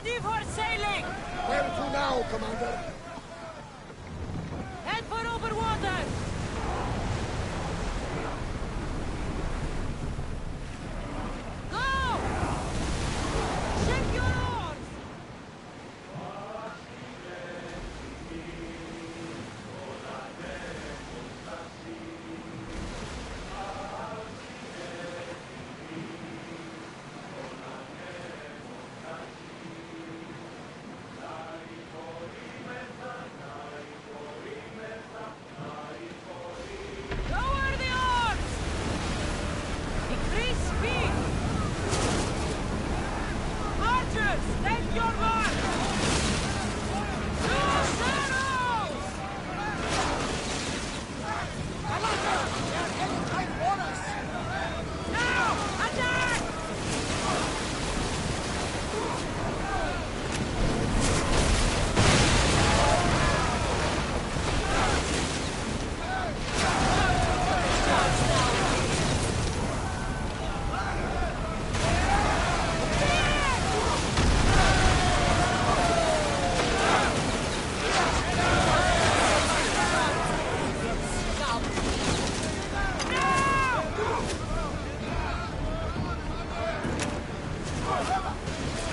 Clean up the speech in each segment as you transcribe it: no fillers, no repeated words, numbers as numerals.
Ready for sailing! Where to now, Commander? Head for open water! Go! Shake your oars! Lower the oars! Increase speed! Archers, take your mark! Loose arrows! Commander! They are heading right for us! Now, attack!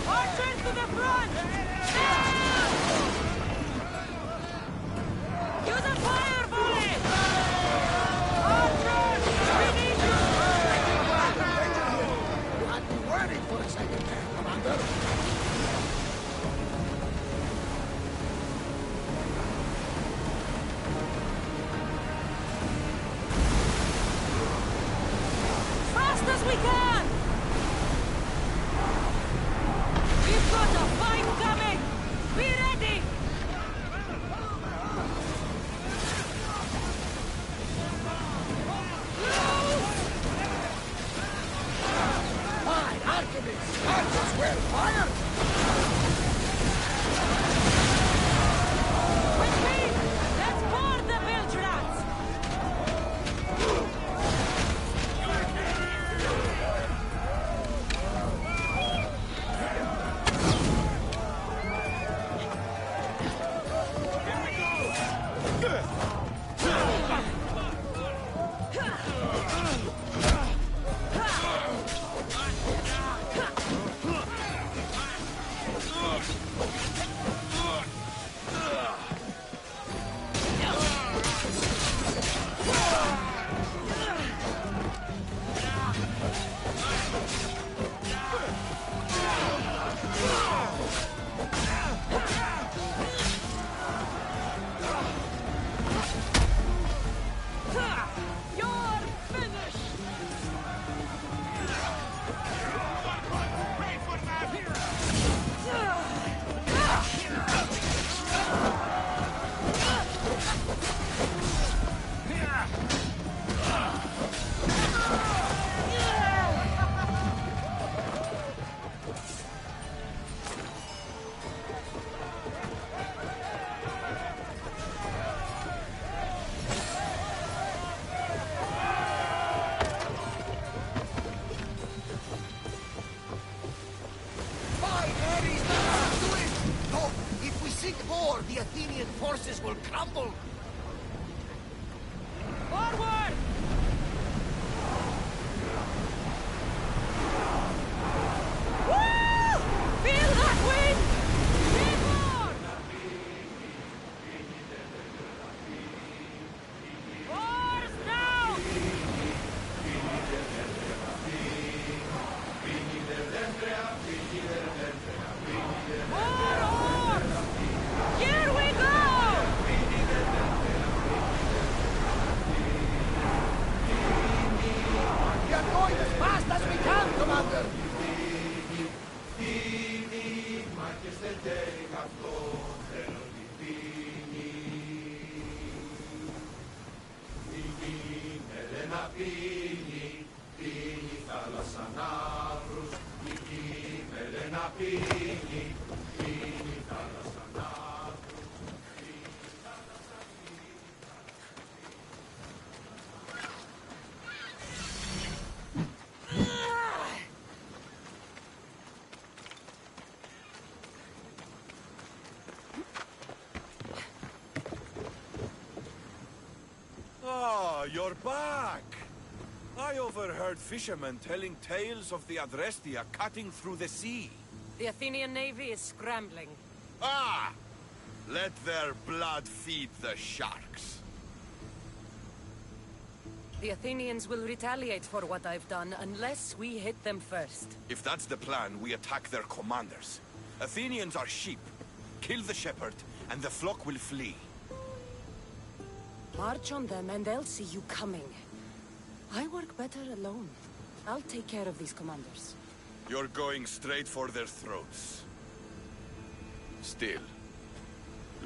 Archers to the front! Use a fire volley! Archers, we need you! Danger here! You had me worried for a second there, Commander. Fast as we can! We've got a fight coming! Be ready! Fine, Archimedes! Archers well fired! With me! Let's board the bilge rats! You're finished! Fine, Ares, now do it! No, if we sink more, the Athenian forces will crumble! Forward! Woo! Feel that wind! Keep on! Oars down! More oars! Here we go! We are going as fast as we can, Commander! You're back! I overheard fishermen telling tales of the Adrestia cutting through the sea. The Athenian navy is scrambling. Ah! Let their blood feed the sharks. The Athenians will retaliate for what I've done unless we hit them first. If that's the plan, we attack their commanders. Athenians are sheep. Kill the shepherd, and the flock will flee. March on them and they'll see you coming. I work better alone. I'll take care of these commanders. You're going straight for their throats. Still,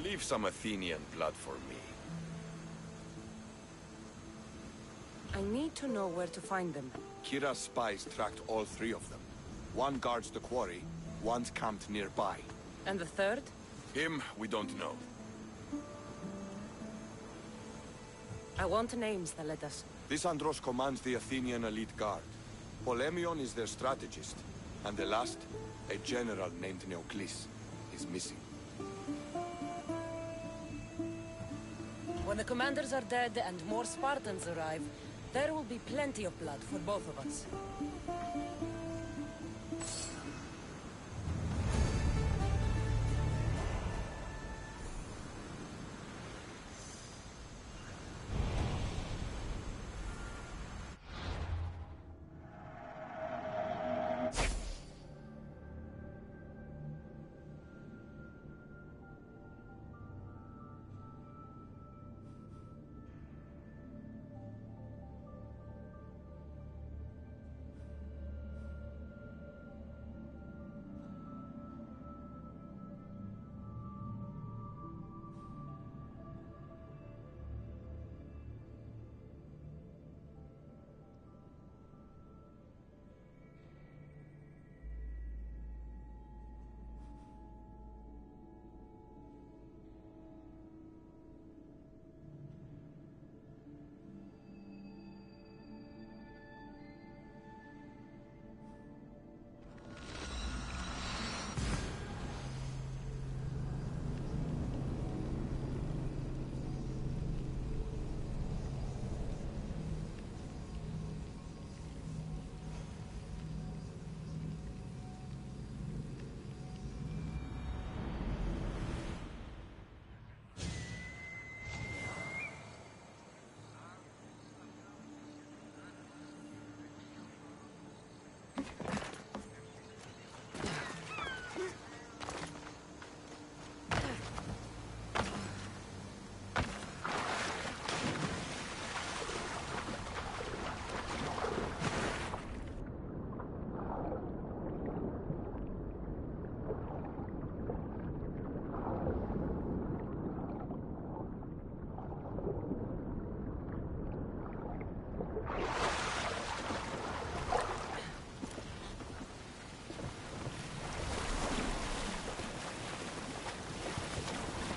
leave some Athenian blood for me. I need to know where to find them. Kira's spies tracked all three of them. One guards the quarry, one's camped nearby. And the third? Him, we don't know. I want names, Thaletas. This Andros commands the Athenian elite guard. Polemion is their strategist. And the last, a general named Neoclis, is missing. When the commanders are dead and more Spartans arrive, there will be plenty of blood for both of us.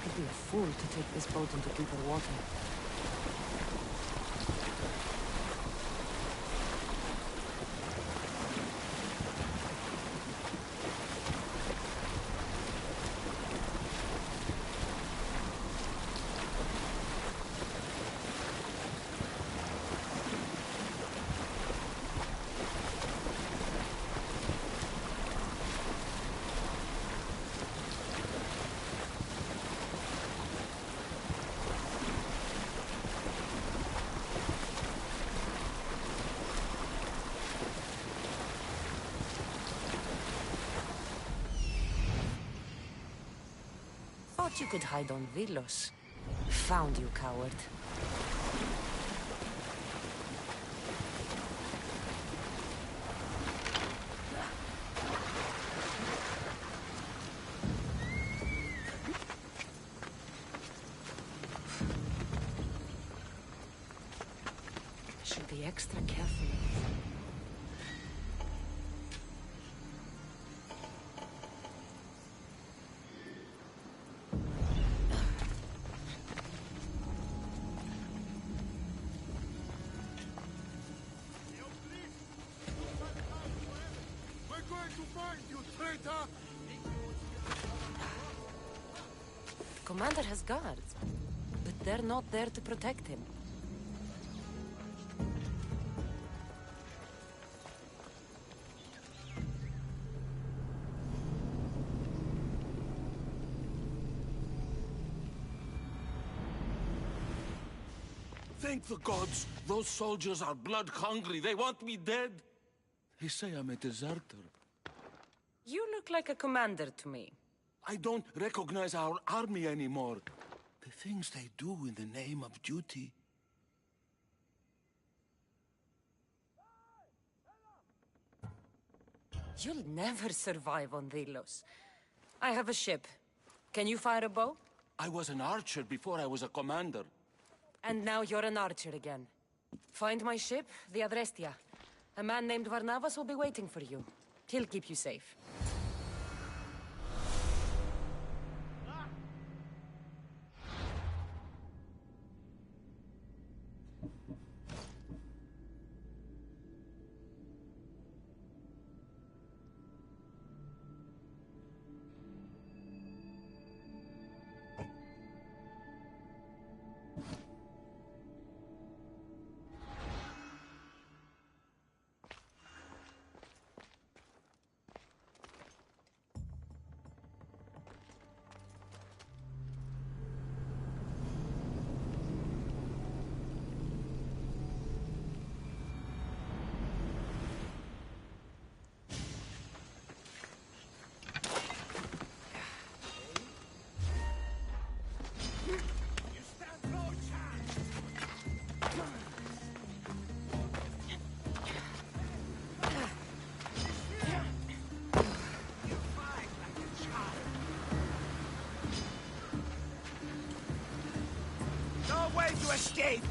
I'd be a fool to take this boat into deeper water. Thought you could hide on Vilos. Found you, coward. Should be extra careful. Commander has guards, but they're not there to protect him. Thank the gods! Those soldiers are blood-hungry. They want me dead. They say I'm a deserter. You look like a commander to me. I don't recognize our army anymore. The things they do in the name of duty. You'll never survive on Delos. I have a ship. Can you fire a bow? I was an archer before I was a commander. And now you're an archer again. Find my ship, the Adrestia. A man named Varnavas will be waiting for you. He'll keep you safe. To escape!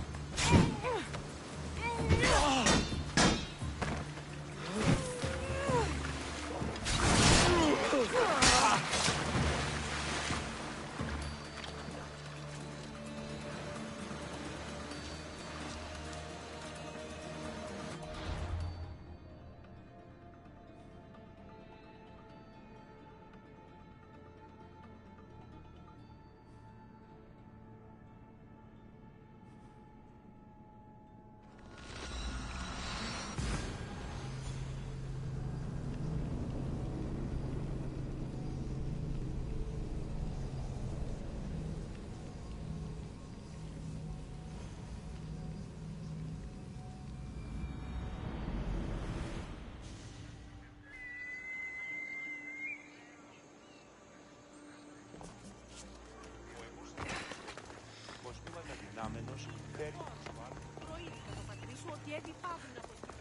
Προείδηκα το πατρί σου ότι έδι παύλουν από την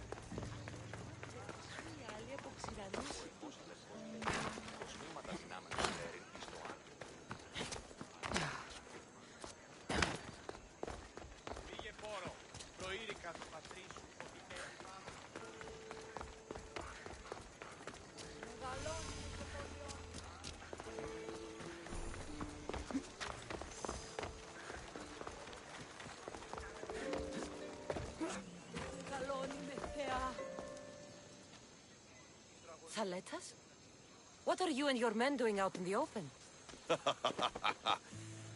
οι άλλοι από ξηρανούς. Πήγε πόρο. Προείδηκα το πατρί σου ότι έδι παύλουν. Μεγαλώνει το χωριό. Thaletas? What are you and your men doing out in the open?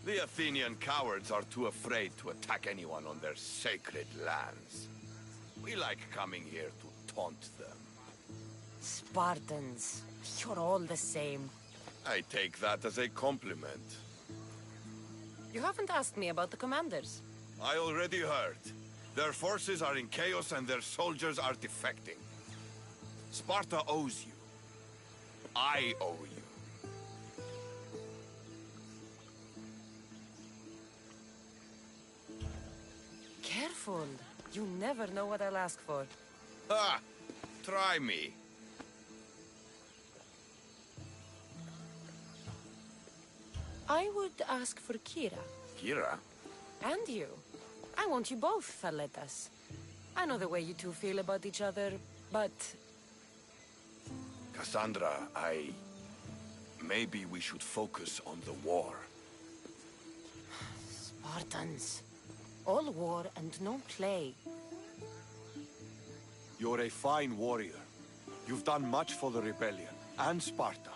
The Athenian cowards are too afraid to attack anyone on their sacred lands. We like coming here to taunt them. Spartans. You're all the same. I take that as a compliment. You haven't asked me about the commanders. I already heard. Their forces are in chaos and their soldiers are defecting. Sparta owes you. I owe you. Careful. You never know what I'll ask for. Ah! Try me. I would ask for Kira. Kira? And you. I want you both, Thaletas. I know the way you two feel about each other, but... Cassandra, maybe we should focus on the war. Spartans. All war and no play. You're a fine warrior. You've done much for the rebellion, and Sparta.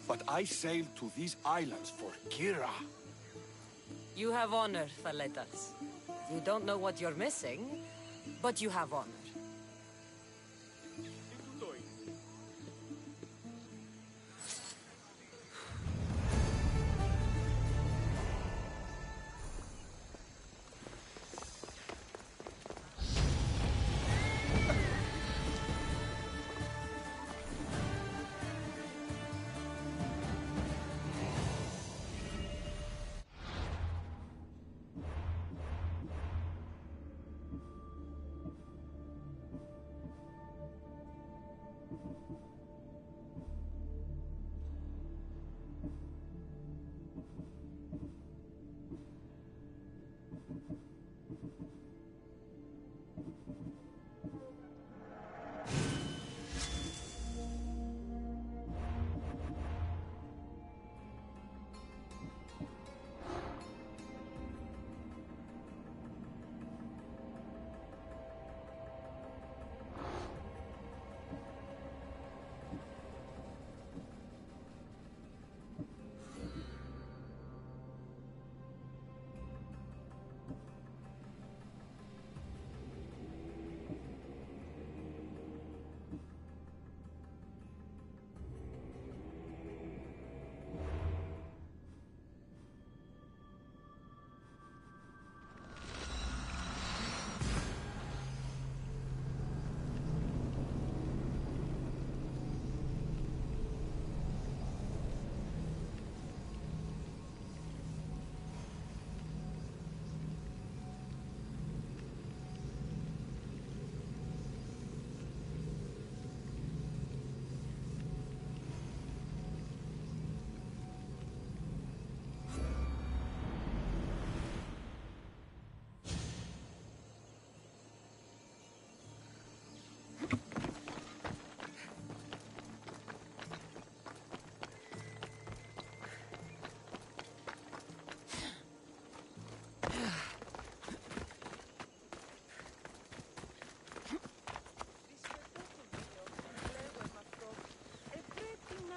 But I sailed to these islands for Kira. You have honor, Thaletas. You don't know what you're missing, but you have honor.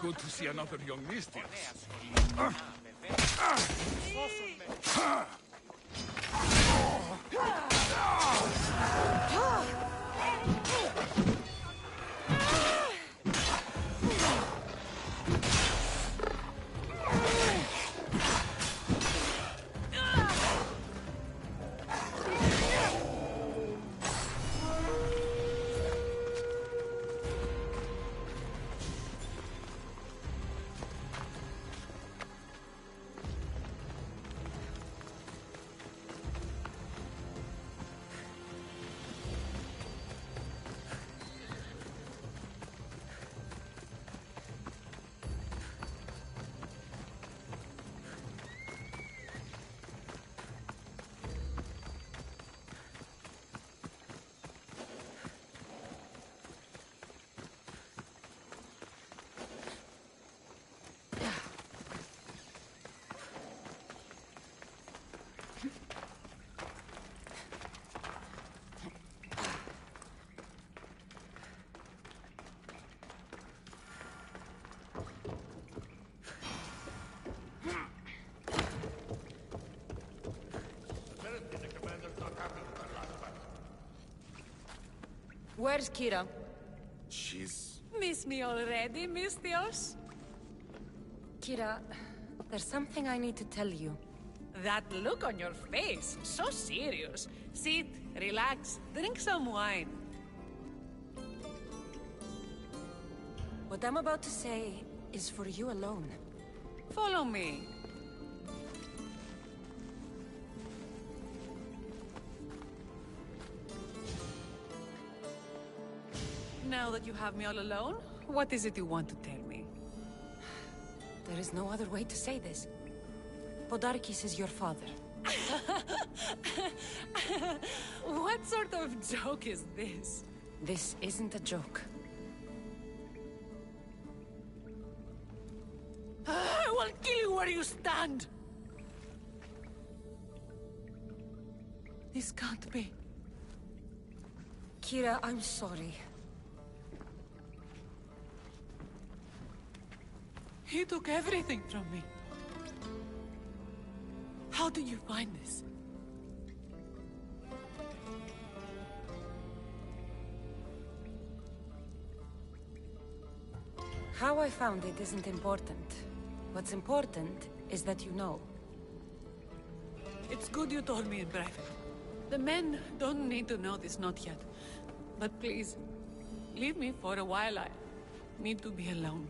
Good to see another young mistress. Where's Kira? She's... Miss me already, Mistios? Kira, there's something I need to tell you. That look on your face, so serious. Sit, relax, drink some wine. What I'm about to say is for you alone. Follow me. Now that you have me all alone, what is it you want to tell me? There is no other way to say this. Podarkis is your father. What sort of joke is this? This isn't a joke. I will kill you where you stand! This can't be. Kira, I'm sorry. He took everything from me. How did you find this? How I found it isn't important. What's important is that you know. It's good you told me in private. The men don't need to know this, not yet. But please, leave me for a while. I need to be alone.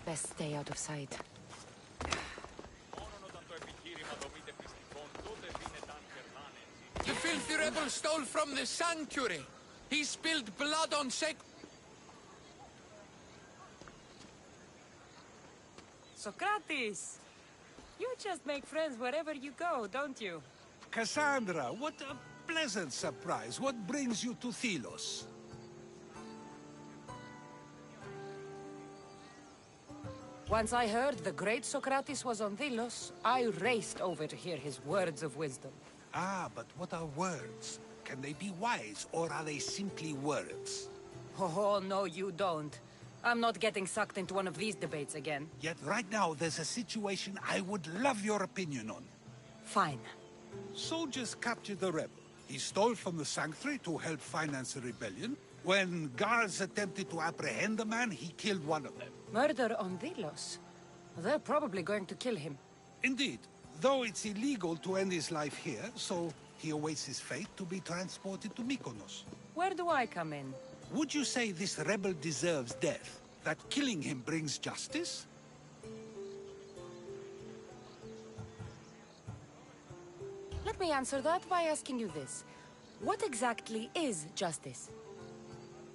Best stay out of sight. The filthy rebel stole from the sanctuary. He spilled blood on Socrates! You just make friends wherever you go, don't you? Cassandra, what a pleasant surprise. What brings you to Thelos? Once I heard the great Socrates was on Delos, I raced over to hear his words of wisdom. Ah, but what are words? Can they be wise, or are they simply words? Oh, no, you don't. I'm not getting sucked into one of these debates again. Yet right now, there's a situation I would love your opinion on. Fine. Soldiers captured the rebel. He stole from the sanctuary to help finance the rebellion. When guards attempted to apprehend the man, he killed one of them. Murder on Delos? They're probably going to kill him. Indeed, though it's illegal to end his life here, so he awaits his fate to be transported to Mykonos. Where do I come in? Would you say this rebel deserves death? That killing him brings justice? Let me answer that by asking you this. What exactly is justice?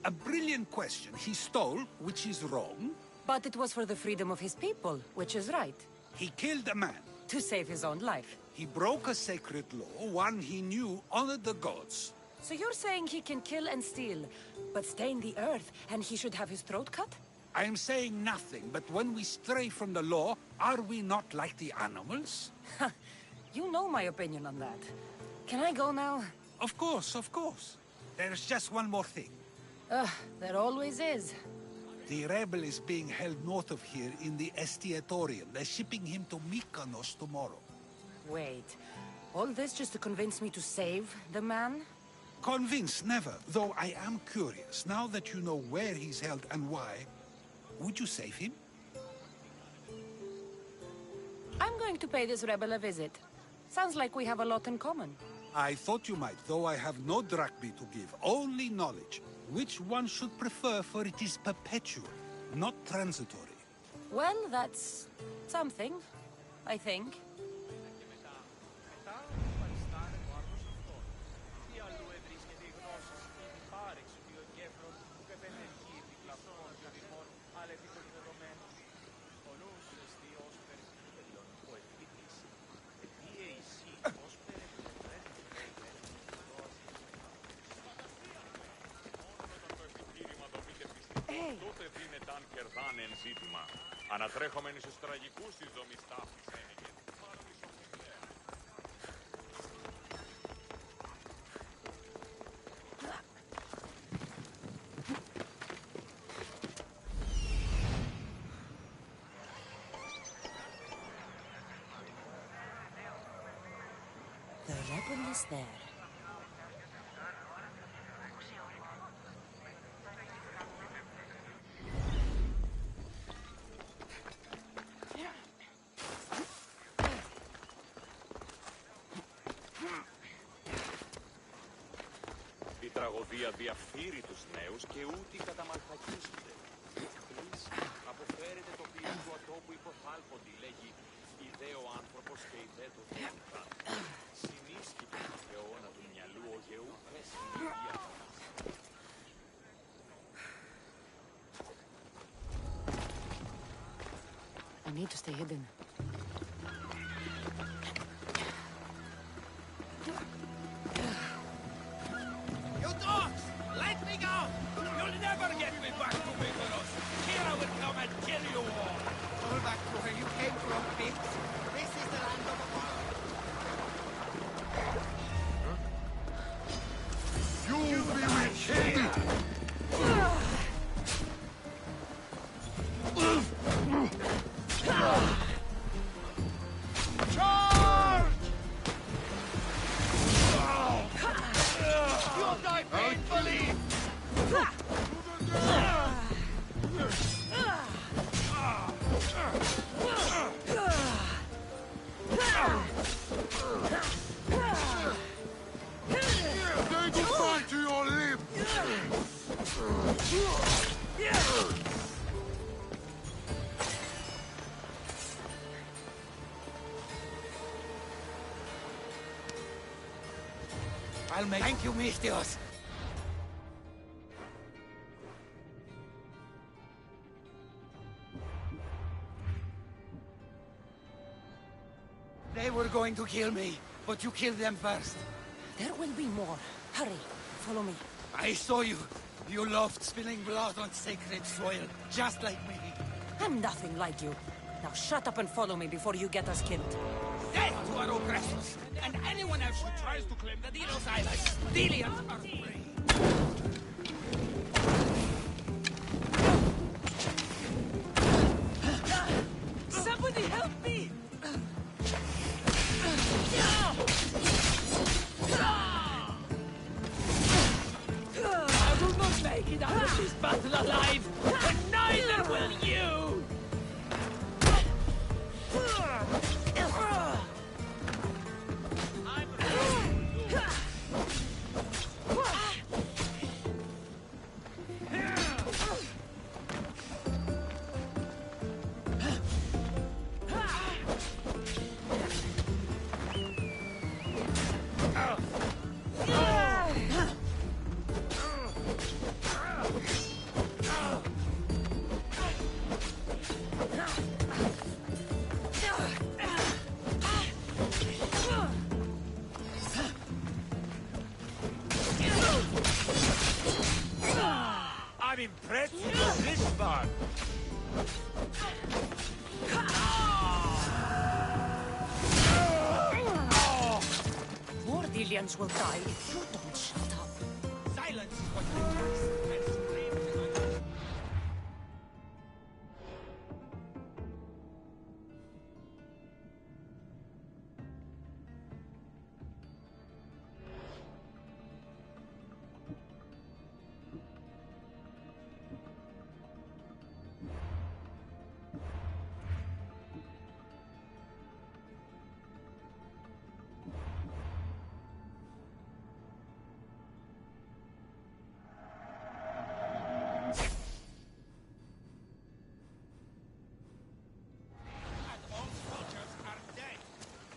A brilliant question. He stole, which is wrong. But it was for the freedom of his people, which is right. He killed a man. To save his own life. He broke a sacred law, one he knew honored the gods. So you're saying he can kill and steal, but stain the earth, and he should have his throat cut? I am saying nothing, but when we stray from the law, are we not like the animals? You know my opinion on that. Can I go now? Of course, of course. There's just one more thing. There always is. The rebel is being held north of here in the Estiatorium. They're shipping him to Mykonos tomorrow. Wait, all this just to convince me to save the man? Convinced, never. Though I am curious, now that you know where he's held and why, would you save him? I'm going to pay this rebel a visit. Sounds like we have a lot in common. I thought you might, though I have no drachmae to give, only knowledge. Which one should prefer, for it is perpetual, not transitory. Well, that's something, I think. Τότε δίνεταν κερδάνε εν ζήτημα. Ανατρέχομενοι στους τραγικούς της δομής τάφης ένεγεν. The rebel is there. Η τραγωδία διαφθείρει τους νέους και ούτι καταμαλθακίζονται. Εμείς αποφέρεται το πλοίο του ατόπου υποθάλποντι, λέγει «Ιδέ ο άνθρωπος και ιδέ το Θεό». Συνίσχει τον Θεώνα του μυαλού ο γεού πέσει η βία. I need to stay hidden. You dogs! Let me go! You'll never get me back to Mykonos! Kira will come and kill you all! Fall back to where you came from, pigs! This is the land of Apollo! You be with him! Charge! You'll die painfully! They goodbye to your limbs! I'll make... Thank you, Mistios! going to kill me, but you killed them first. There will be more. Hurry, follow me. I saw you. You loved spilling blood on sacred soil, just like me. I'm nothing like you. Now shut up and follow me before you get us killed. Death to our oppressors, and anyone else who tries to claim the Delos Islands. Delians are free. Somebody help me! I will not make it out of this battle alive, and neither will you! I'm impressed with this one. More Delians will die if you don't shut up. Silence is what matters. And scream to my...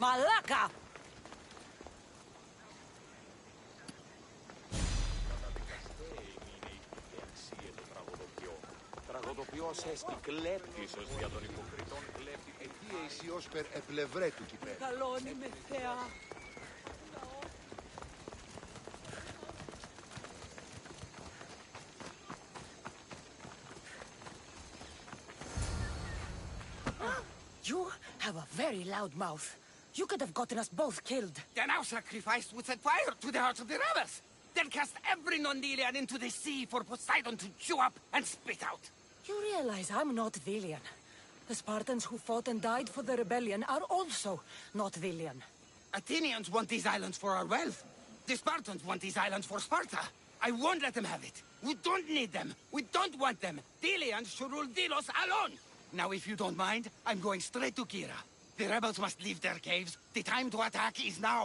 Malaka! Τραγωδοποιός έστι κλέπτης ως δια των υποκριτών κλέπτη. Αιτία ως περ επλευρέ του κυπέλου. Καλώνει με Θεά. You have a very loud mouth. You could have gotten us both killed. Then our sacrifice would set fire to the hearts of the rebels. Then cast every non-Delian into the sea for Poseidon to chew up and spit out. You realize I'm not Delian. The Spartans who fought and died for the rebellion are also not Delian. Athenians want these islands for our wealth. The Spartans want these islands for Sparta. I won't let them have it. We don't need them. We don't want them. Delians should rule Delos alone. Now, if you don't mind, I'm going straight to Kira. The rebels must leave their caves. The time to attack is now.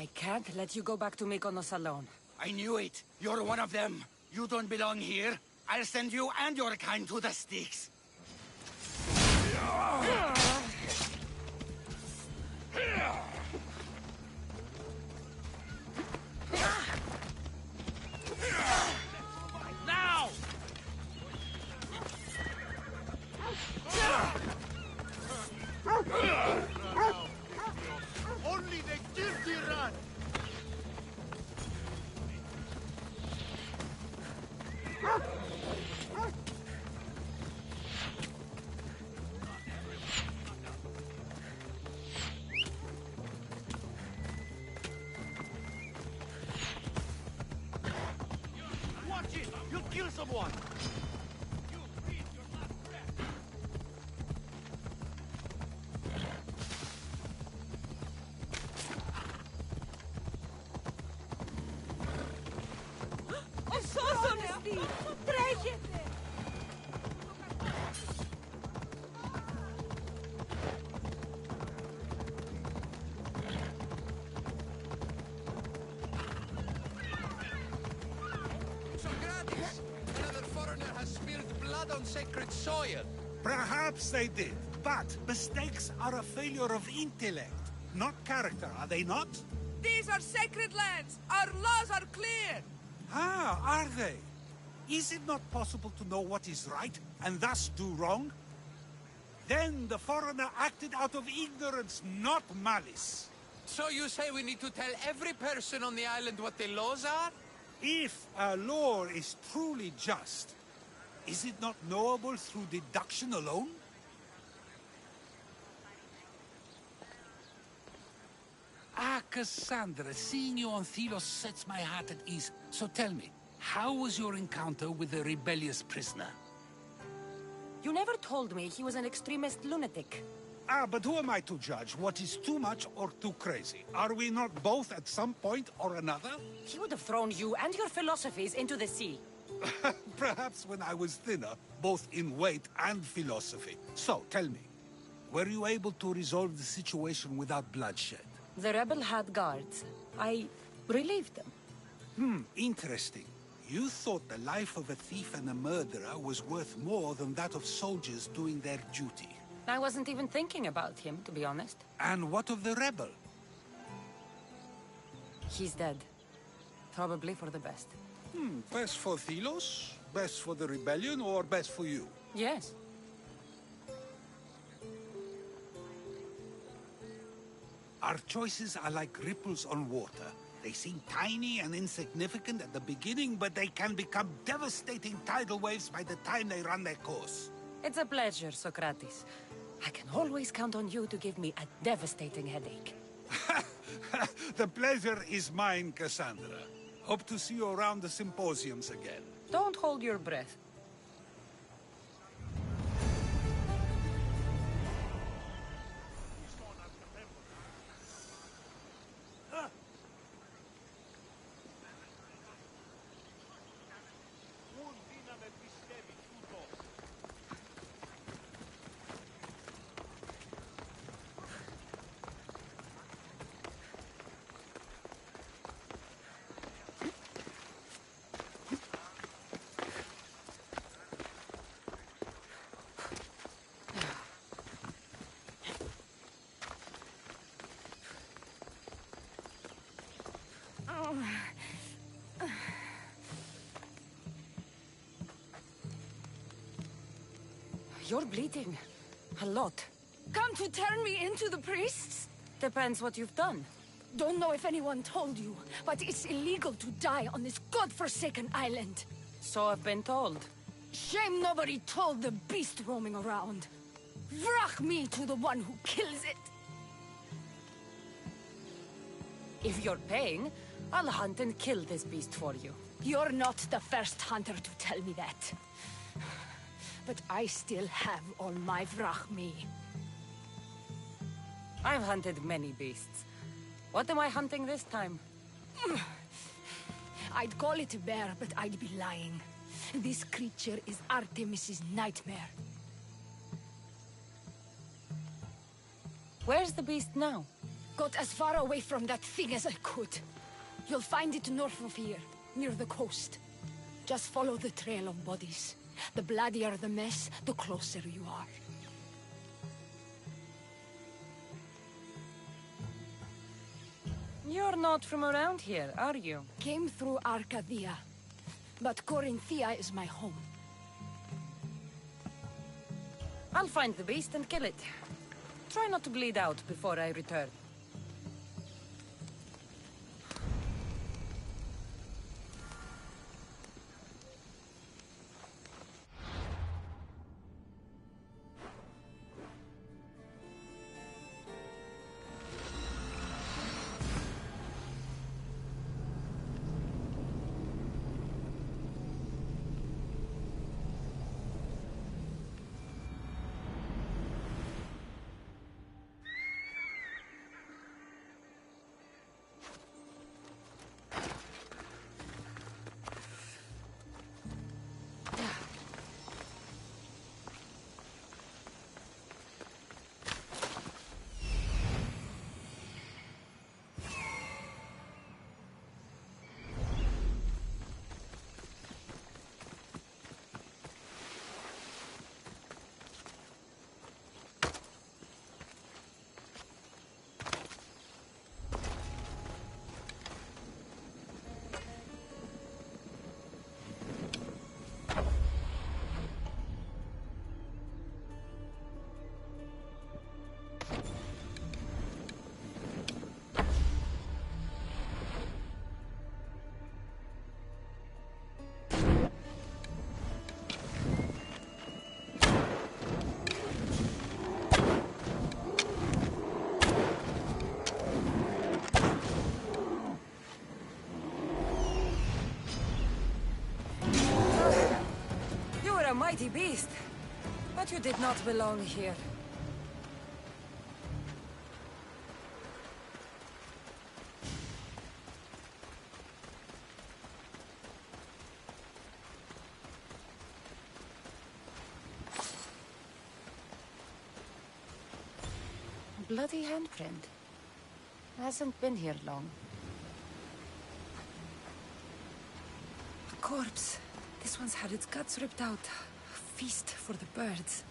I can't let you go back to Mykonos alone. I knew it. You're one of them. You don't belong here. I'll send you and your kind to the sticks. Now! Only the guilty run! Watch it! You'll kill someone! Τρέχετε! Socrates! Another foreigner has spilled blood on sacred soil. Perhaps they did, but mistakes are a failure of intellect, not character, are they not? These are sacred lands! Our laws are clear! Ah, are they? Is it not possible to know what is right, and thus do wrong? Then the foreigner acted out of ignorance, not malice. So you say we need to tell every person on the island what the laws are? If a law is truly just, is it not knowable through deduction alone? Ah, Cassandra, seeing you on Thelos sets my heart at ease. So tell me, how was your encounter with the rebellious prisoner? You never told me he was an extremist lunatic. Ah, but who am I to judge what is too much or too crazy? Are we not both at some point or another? He would have thrown you and your philosophies into the sea. Perhaps when I was thinner, both in weight and philosophy. So, tell me, were you able to resolve the situation without bloodshed? The rebel had guards. I relieved them. Interesting. You thought the life of a thief and a murderer was worth more than that of soldiers doing their duty. I wasn't even thinking about him, to be honest. And what of the rebel? He's dead. Probably for the best. Best for Thelos? Best for the rebellion, or best for you? Yes. Our choices are like ripples on water. They seem tiny and insignificant at the beginning, but they can become devastating tidal waves by the time they run their course. It's a pleasure, Socrates. I can always count on you to give me a devastating headache. The pleasure is mine, Cassandra. Hope to see you around the symposiums again. Don't hold your breath. You're bleeding. A lot. Come to turn me into the priests? Depends what you've done. Don't know if anyone told you, but it's illegal to die on this godforsaken island. So I've been told. Shame nobody told the beast roaming around. Vrach me to the one who kills it. If you're paying, I'll hunt and kill this beast for you. You're not the first hunter to tell me that. But I still have all my vrach me. I've hunted many beasts. What am I hunting this time? I'd call it a bear, but I'd be lying. This creature is Artemis's nightmare. Where's the beast now? Got as far away from that thing as I could. You'll find it north of here, near the coast. Just follow the trail of bodies. The bloodier the mess, the closer you are. You're not from around here, are you? Came through Arcadia, but Corinthia is my home. I'll find the beast and kill it. Try not to bleed out before I return. bloody beast. But you did not belong here. Bloody handprint. Hasn't been here long. A corpse. This one's had its guts ripped out. A feast for the birds.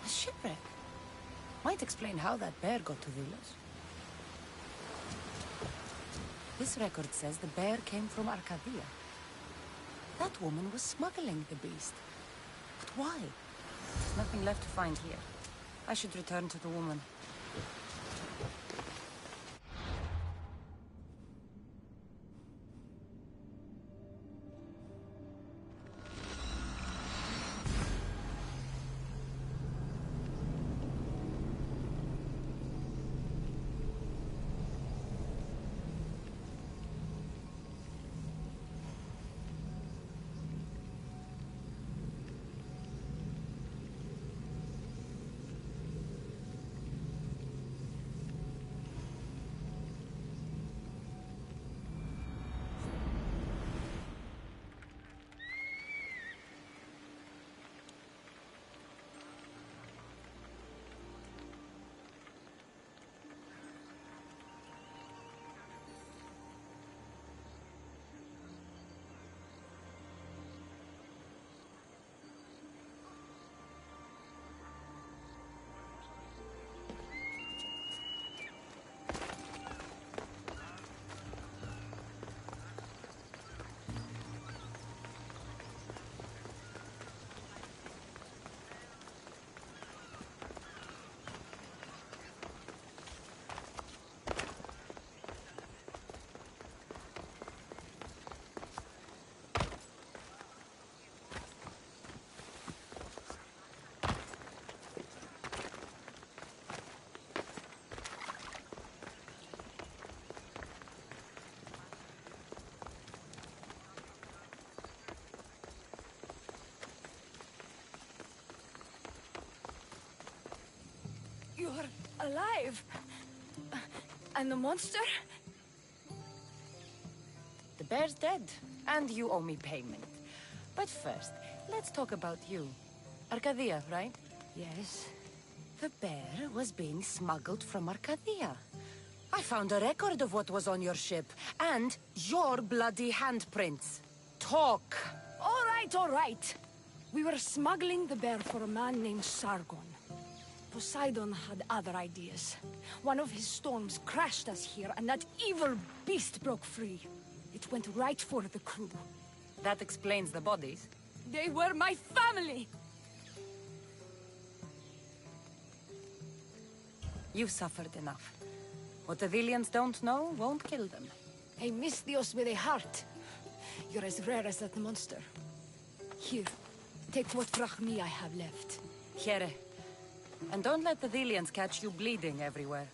A shipwreck. Might explain how that bear got to Vilos. This record says the bear came from Arcadia. That woman was smuggling the beast. But why? There's nothing left to find here. I should return to the woman. You're alive. And the monster? The bear's dead, and you owe me payment. But first, let's talk about you. Arcadia, right? Yes. The bear was being smuggled from Arcadia. I found a record of what was on your ship, and your bloody handprints. Talk! All right. We were smuggling the bear for a man named Sargon. Poseidon had other ideas. One of his storms crashed us here, and that evil beast broke free. It went right for the crew. That explains the bodies. They were my family! You've suffered enough. What the Vilians don't know won't kill them. A Misthios with a heart. You're as rare as that monster. Here, take what drachmi I have left. Here. And don't let the Vilians catch you bleeding everywhere.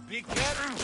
Be careful!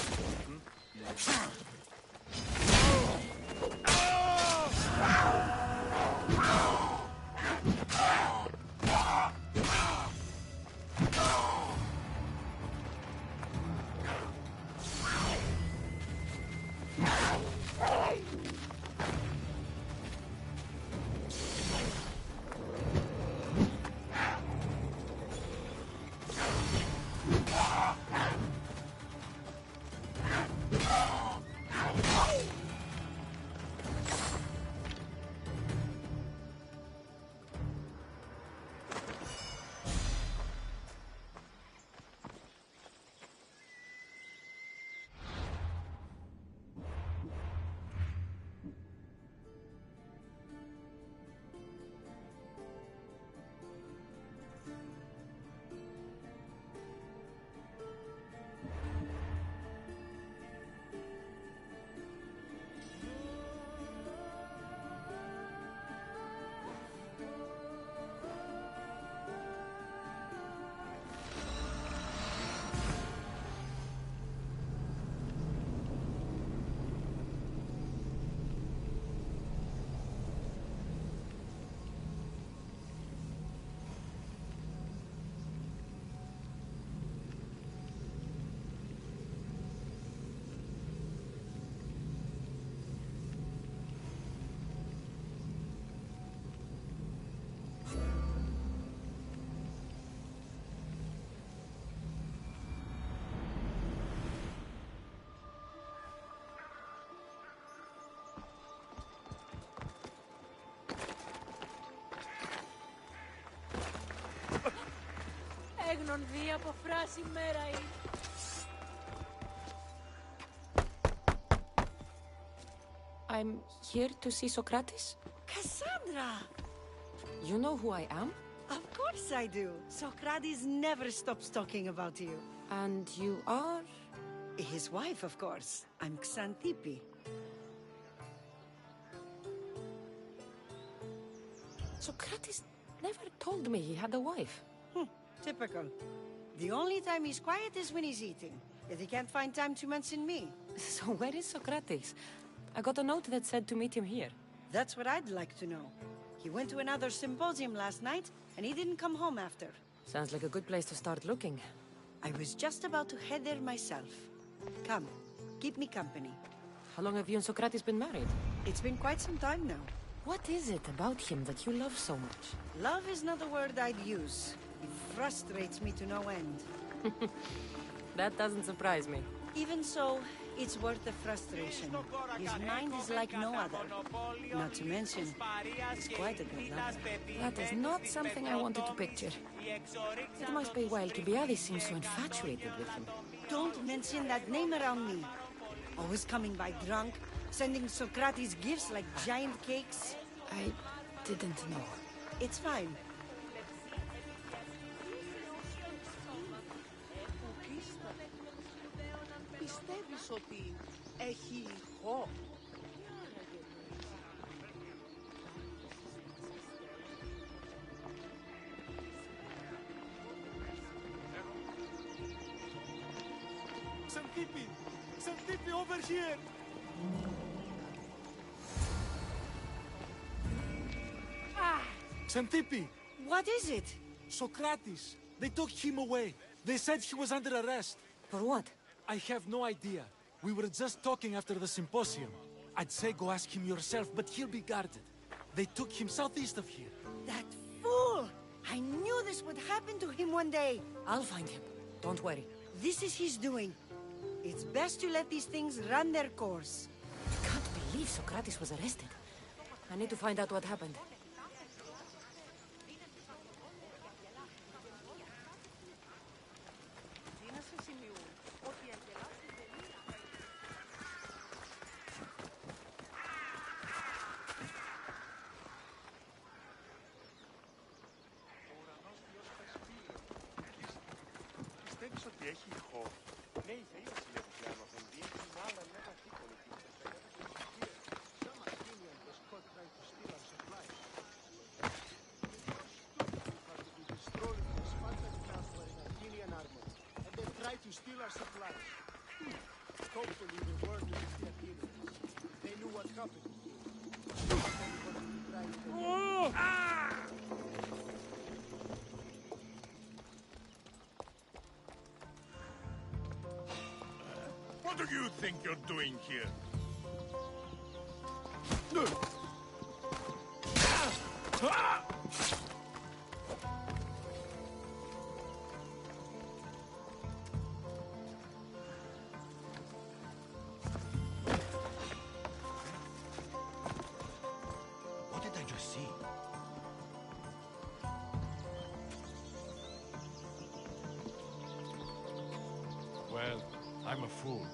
Έγνον δι από φράση μέρα είναι. I'm here to see Socrates. Cassandra! You know who I am? Of course I do. Socrates never stops talking about you. And you are? His wife, of course. I'm Xantippe. Socrates never told me he had a wife. Typical. The only time he's quiet is when he's eating. Yet he can't find time to mention me. So where is Socrates? I got a note that said to meet him here. That's what I'd like to know. He went to another symposium last night, and he didn't come home after. Sounds like a good place to start looking. I was just about to head there myself. Come, keep me company. How long have you and Socrates been married? It's been quite some time now. What is it about him that you love so much? Love is not a word I'd use. He frustrates me to no end. That doesn't surprise me. Even so, it's worth the frustration. His mind is like no other. Not to mention, he's quite a good lover. That is not something I wanted to picture. It must be why Alcibiades seems so infatuated with him. Don't mention that name around me. Always coming by drunk, sending Socrates gifts like giant cakes. I didn't know. It's fine. Πιστεύεις ότι έχει ηχό? Xantippe! Xantippe, over here! Xantippe! What is it? Socrates! They took him away. They said he was under arrest. For what? I have no idea. We were just talking after the symposium. I'd say go ask him yourself, but he'll be guarded. They took him southeast of here. That fool! I knew this would happen to him one day. I'll find him. Don't worry. This is his doing. It's best to let these things run their course. I can't believe Socrates was arrested. I need to find out what happened. Πιστεύεις ότι έχει ηχό? Ναι, θα είναι συνεπιάνο. Θα ενδιέφθει με άλλα νέα καθήκονη που Some Athenian was caught trying to steal our supplies. But to be destroyed the Spartans now were in Athenian armor, and they tried to steal our supplies. Hopefully the word will get in. They knew what happened here. What do you think you're doing here? What did I just see? Well, I'm a fool.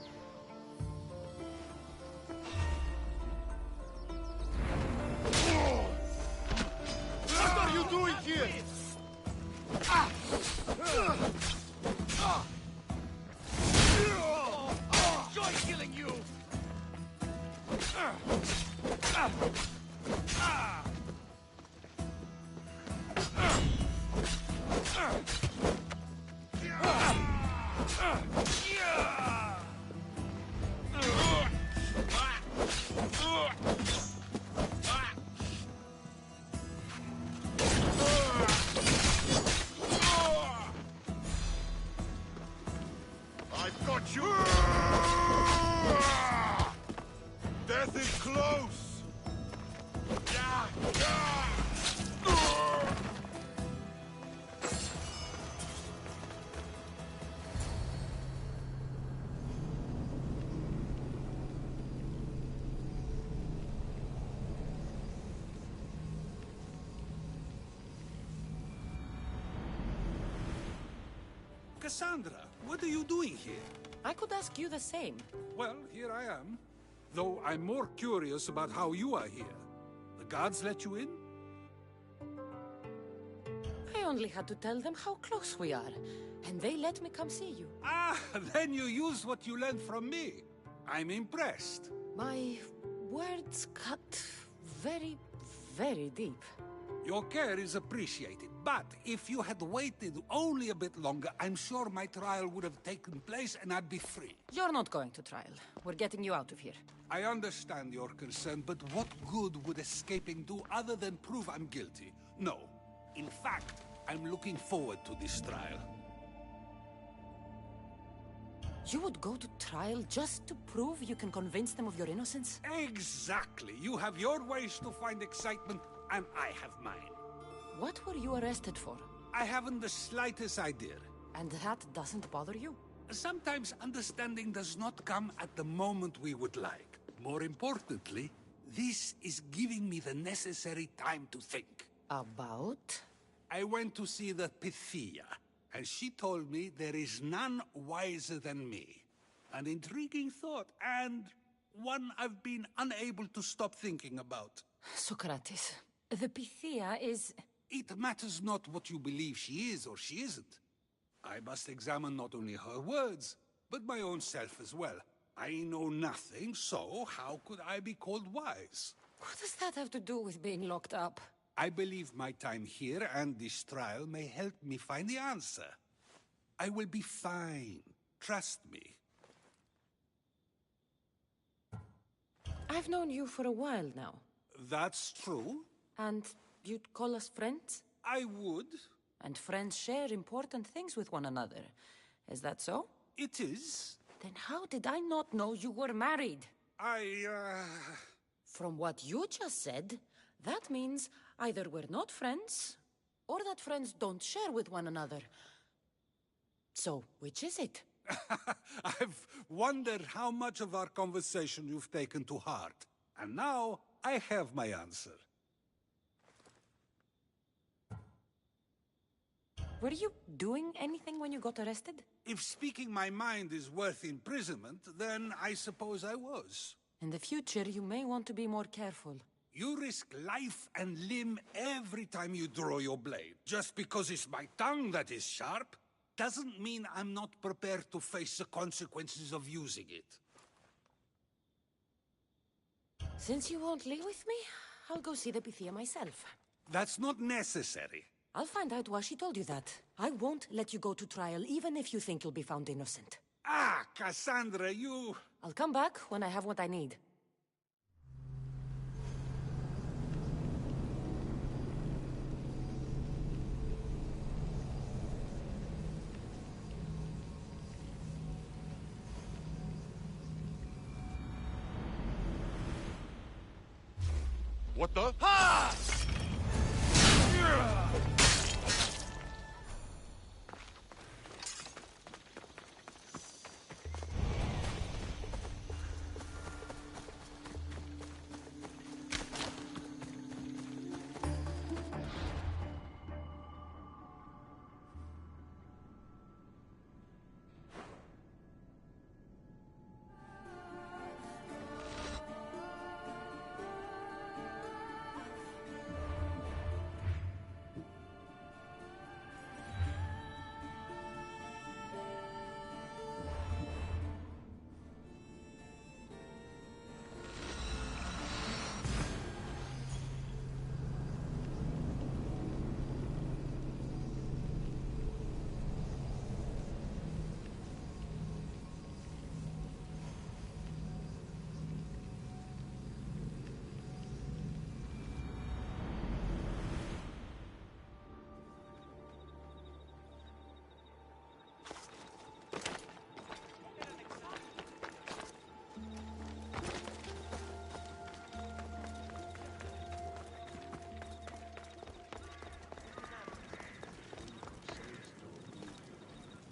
What are you doing here? Enjoy killing you! I've got you! Death is close! Cassandra, what are you doing here? I could ask you the same. Well, here I am. Though I'm more curious about how you are here. The guards let you in? I only had to tell them how close we are, and they let me come see you. Ah, then you used what you learned from me. I'm impressed. My words cut very, very deep. Your care is appreciated, but if you had waited only a bit longer, I'm sure my trial would have taken place and I'd be free. You're not going to trial. We're getting you out of here. I understand your concern, but what good would escaping do other than prove I'm guilty? No. In fact, I'm looking forward to this trial. You would go to trial just to prove you can convince them of your innocence? Exactly. You have your ways to find excitement, and I have mine. What were you arrested for? I haven't the slightest idea. And that doesn't bother you? Sometimes understanding does not come at the moment we would like. More importantly, this is giving me the necessary time to think. About? I went to see the Pythia, and she told me there is none wiser than me. An intriguing thought, and one I've been unable to stop thinking about. Socrates, the Pythia is... It matters not what you believe she is or she isn't. I must examine not only her words, but my own self as well. I know nothing, so how could I be called wise? What does that have to do with being locked up? I believe my time here and this trial may help me find the answer. I will be fine. Trust me. I've known you for a while now. That's true. And you'd call us friends? I would. And friends share important things with one another. Is that so? It is. Then how did I not know you were married? From what you just said, that means either we're not friends, or that friends don't share with one another. So, which is it? I've wondered how much of our conversation you've taken to heart. And now, I have my answer. Were you doing anything when you got arrested? If speaking my mind is worth imprisonment, then I suppose I was. In the future, you may want to be more careful. You risk life and limb every time you draw your blade. Just because it's my tongue that is sharp, doesn't mean I'm not prepared to face the consequences of using it. Since you won't leave with me, I'll go see the Pythia myself. That's not necessary. I'll find out why she told you that. I won't let you go to trial, even if you think you'll be found innocent. Ah, Cassandra, you... I'll come back when I have what I need. What the? Ha!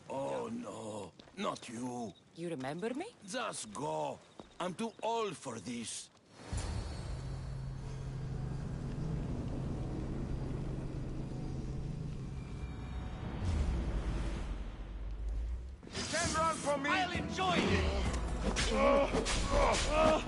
Oh, no. Not you. You remember me? Just go. I'm too old for this. You can't run from me! I'll enjoy it! Go! Go!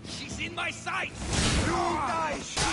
She's in my sights! You die here!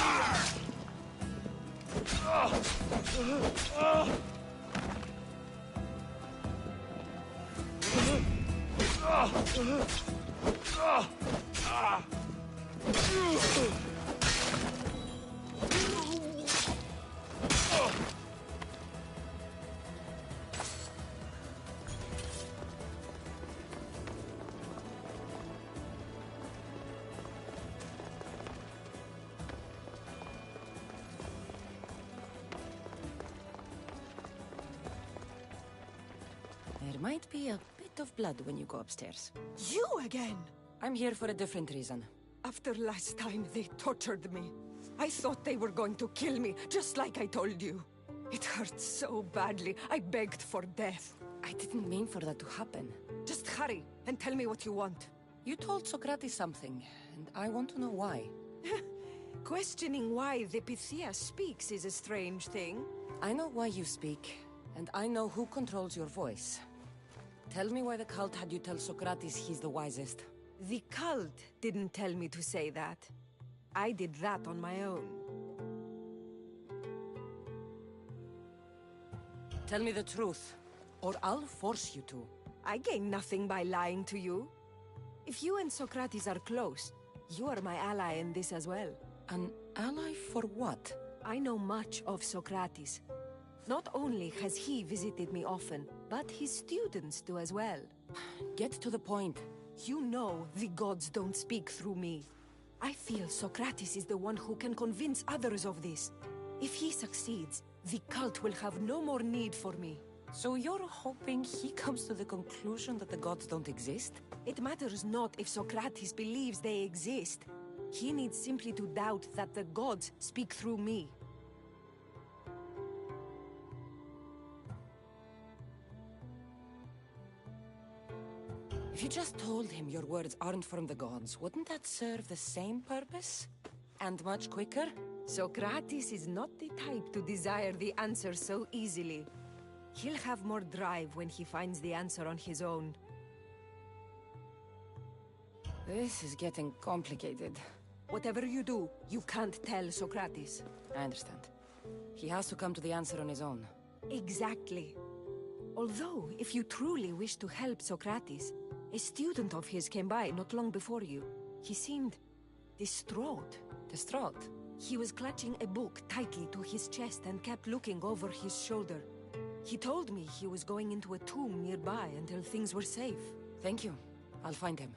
There might be a bit of blood when you go upstairs. You again? I'm here for a different reason. After last time, they tortured me. I thought they were going to kill me, just like I told you. It hurt so badly, I begged for death. I didn't mean for that to happen. Just hurry, and tell me what you want. You told Socrates something, and I want to know why. Questioning why the Pythia speaks is a strange thing. I know why you speak, and I know who controls your voice. Tell me why the cult had you tell Socrates he's the wisest. The cult didn't tell me to say that. I did that on my own. Tell me the truth, or I'll force you to. I gain nothing by lying to you. If you and Socrates are close, you are my ally in this as well. An ally for what? I know much of Socrates. Not only has he visited me often, but his students do as well. Get to the point. You know the gods don't speak through me. I feel Socrates is the one who can convince others of this. If he succeeds, the cult will have no more need for me. So you're hoping he comes to the conclusion that the gods don't exist? It matters not if Socrates believes they exist. He needs simply to doubt that the gods speak through me. If you just told him your words aren't from the gods, wouldn't that serve the same purpose? And much quicker? Socrates is not the type to desire the answer so easily. He'll have more drive when he finds the answer on his own. This is getting complicated. Whatever you do, you can't tell Socrates. I understand. He has to come to the answer on his own. Exactly. Although, if you truly wish to help Socrates, a student of his came by not long before you. He seemed distraught. Distraught? He was clutching a book tightly to his chest and kept looking over his shoulder. He told me he was going into a tomb nearby until things were safe. Thank you. I'll find him.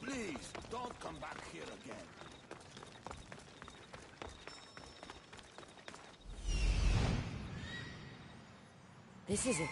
Please, don't come back here again. This is it.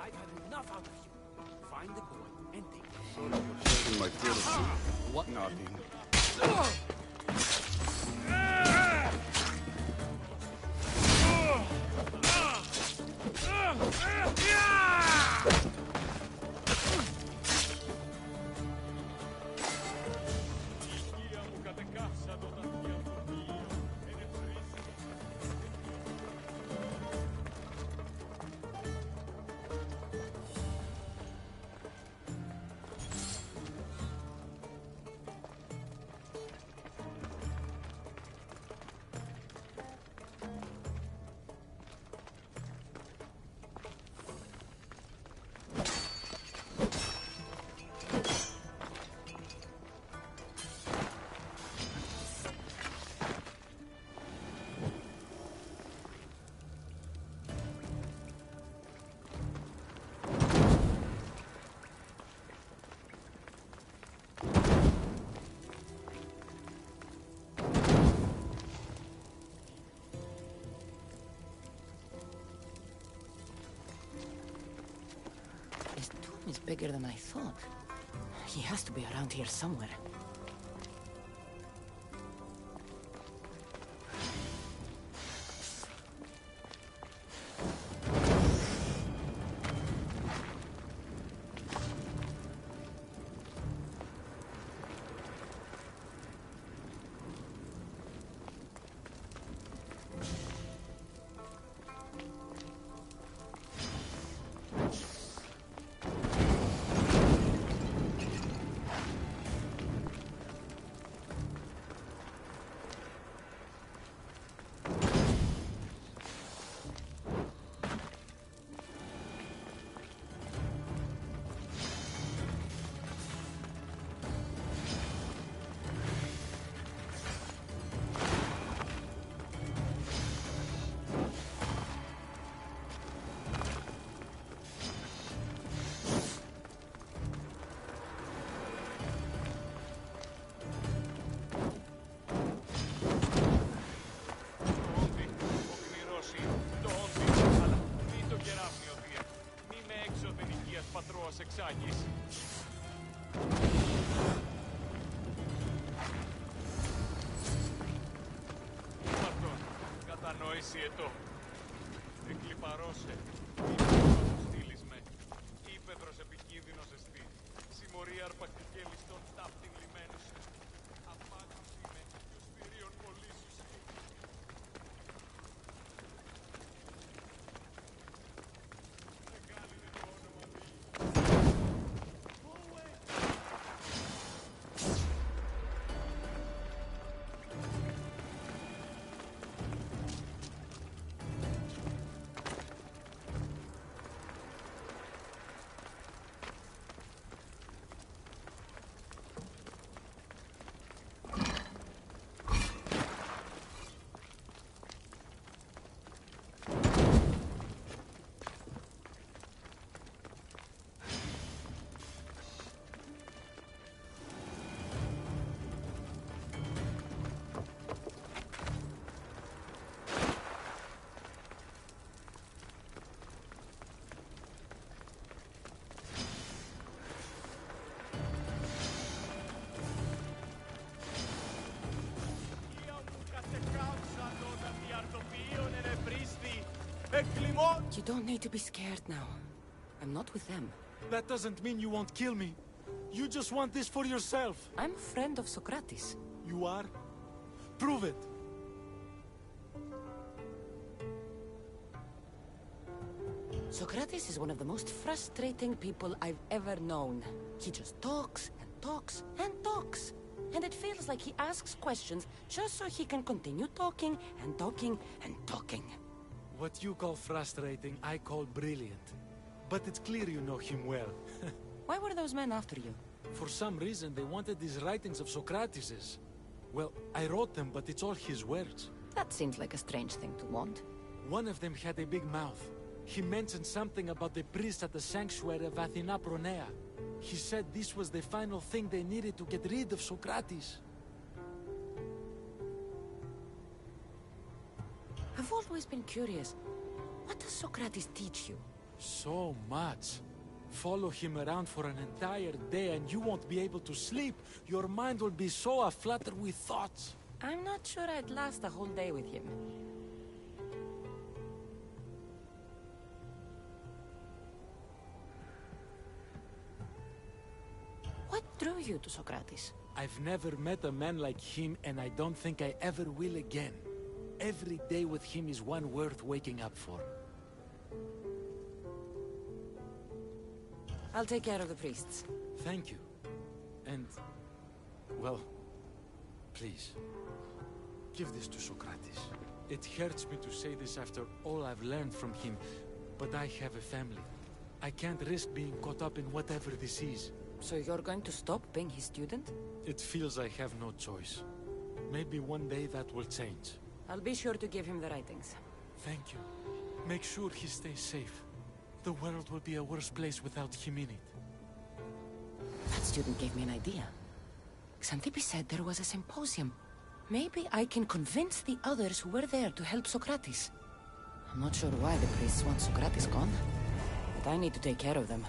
I've had enough out of you. Find the boy and take him. Sorry for sharing my courtesy. What? Nothing. His tomb is bigger than I thought. He has to be around here somewhere. εξάγεις. Μαρτών, κατανόηση ετώ. Εκλιπαρώσε. Ήπεδρος στήλης με. Ήπεδρος επικίνδυνος εστί. Συμμορία αρπακτική ληστών ταύτην λιμένους. Απάγνωση με. Τους θηρίων πολίσους. You don't need to be scared now. I'm not with them. That doesn't mean you won't kill me. You just want this for yourself. I'm a friend of Socrates. You are? Prove it. Socrates is one of the most frustrating people I've ever known. He just talks and talks and talks. And it feels like he asks questions just so he can continue talking and talking and talking. What you call frustrating, I call brilliant. But it's clear you know him well. Why were those men after you? For some reason, they wanted these writings of Socrates's. Well, I wrote them, but it's all his words. That seems like a strange thing to want. One of them had a big mouth. He mentioned something about the priest at the sanctuary of Athena Pronea. He said this was the final thing they needed to get rid of Socrates. I've always been curious. What does Socrates teach you? So much. Follow him around for an entire day and you won't be able to sleep. Your mind will be so aflutter with thoughts. I'm not sure I'd last a whole day with him. What drew you to Socrates? I've never met a man like him and I don't think I ever will again. Every day with him is one worth waking up for. I'll take care of the priests. Thank you. And, well, please, give this to Socrates. It hurts me to say this after all I've learned from him, but I have a family. I can't risk being caught up in whatever this is. So you're going to stop being his student? It feels I have no choice. Maybe one day that will change. I'll be sure to give him the writings. Thank you. Make sure he stays safe. The world will be a worse place without him in it. That student gave me an idea. Xanthippe said there was a symposium. Maybe I can convince the others who were there to help Socrates. I'm not sure why the priests want Socrates gone, but I need to take care of them.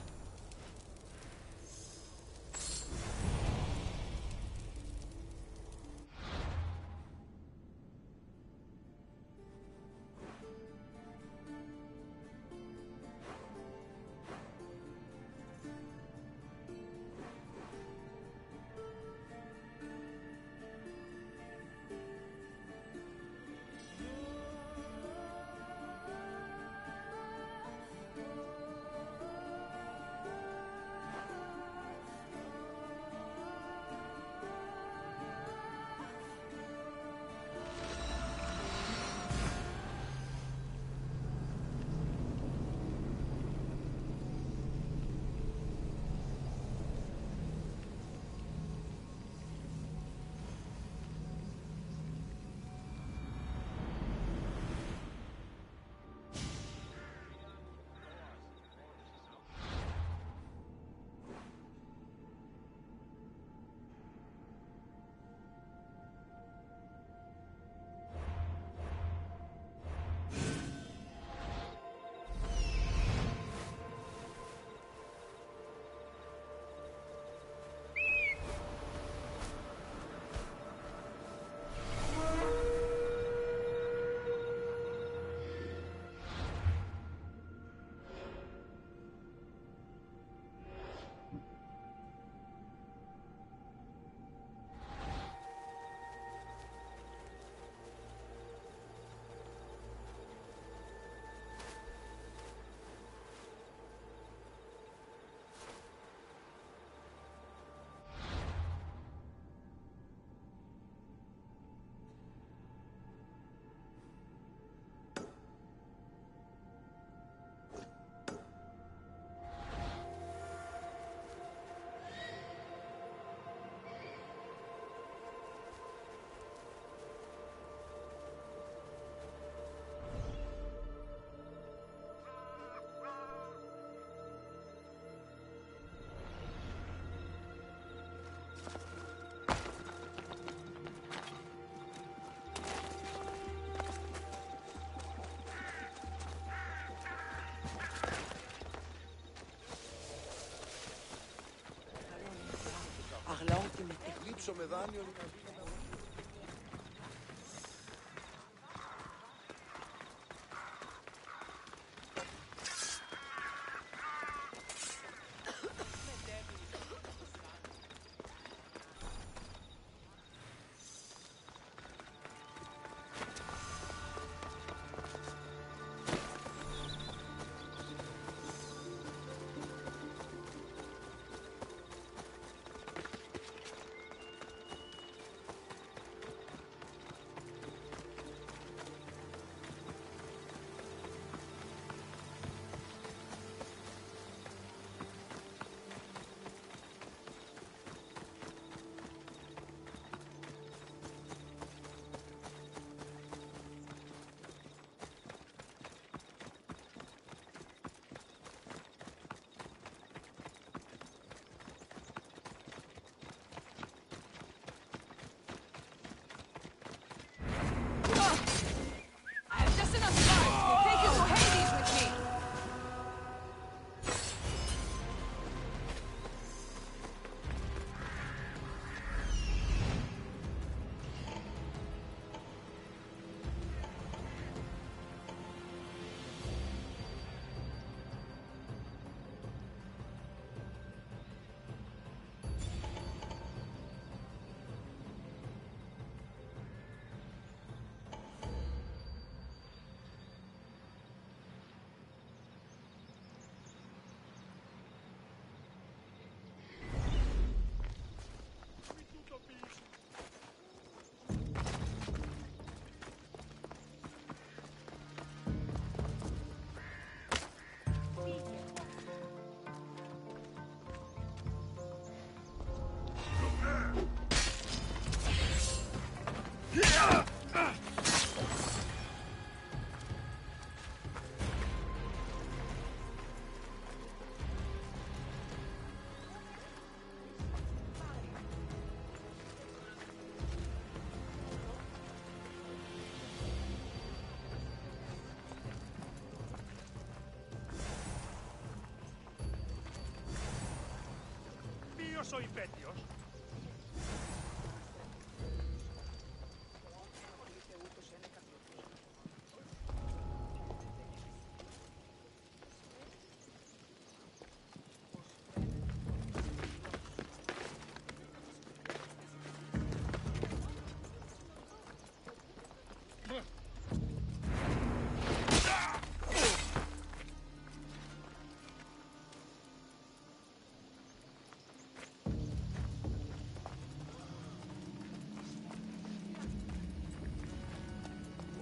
Λείψω με δάνειο. Ποιος ο υπέτειος?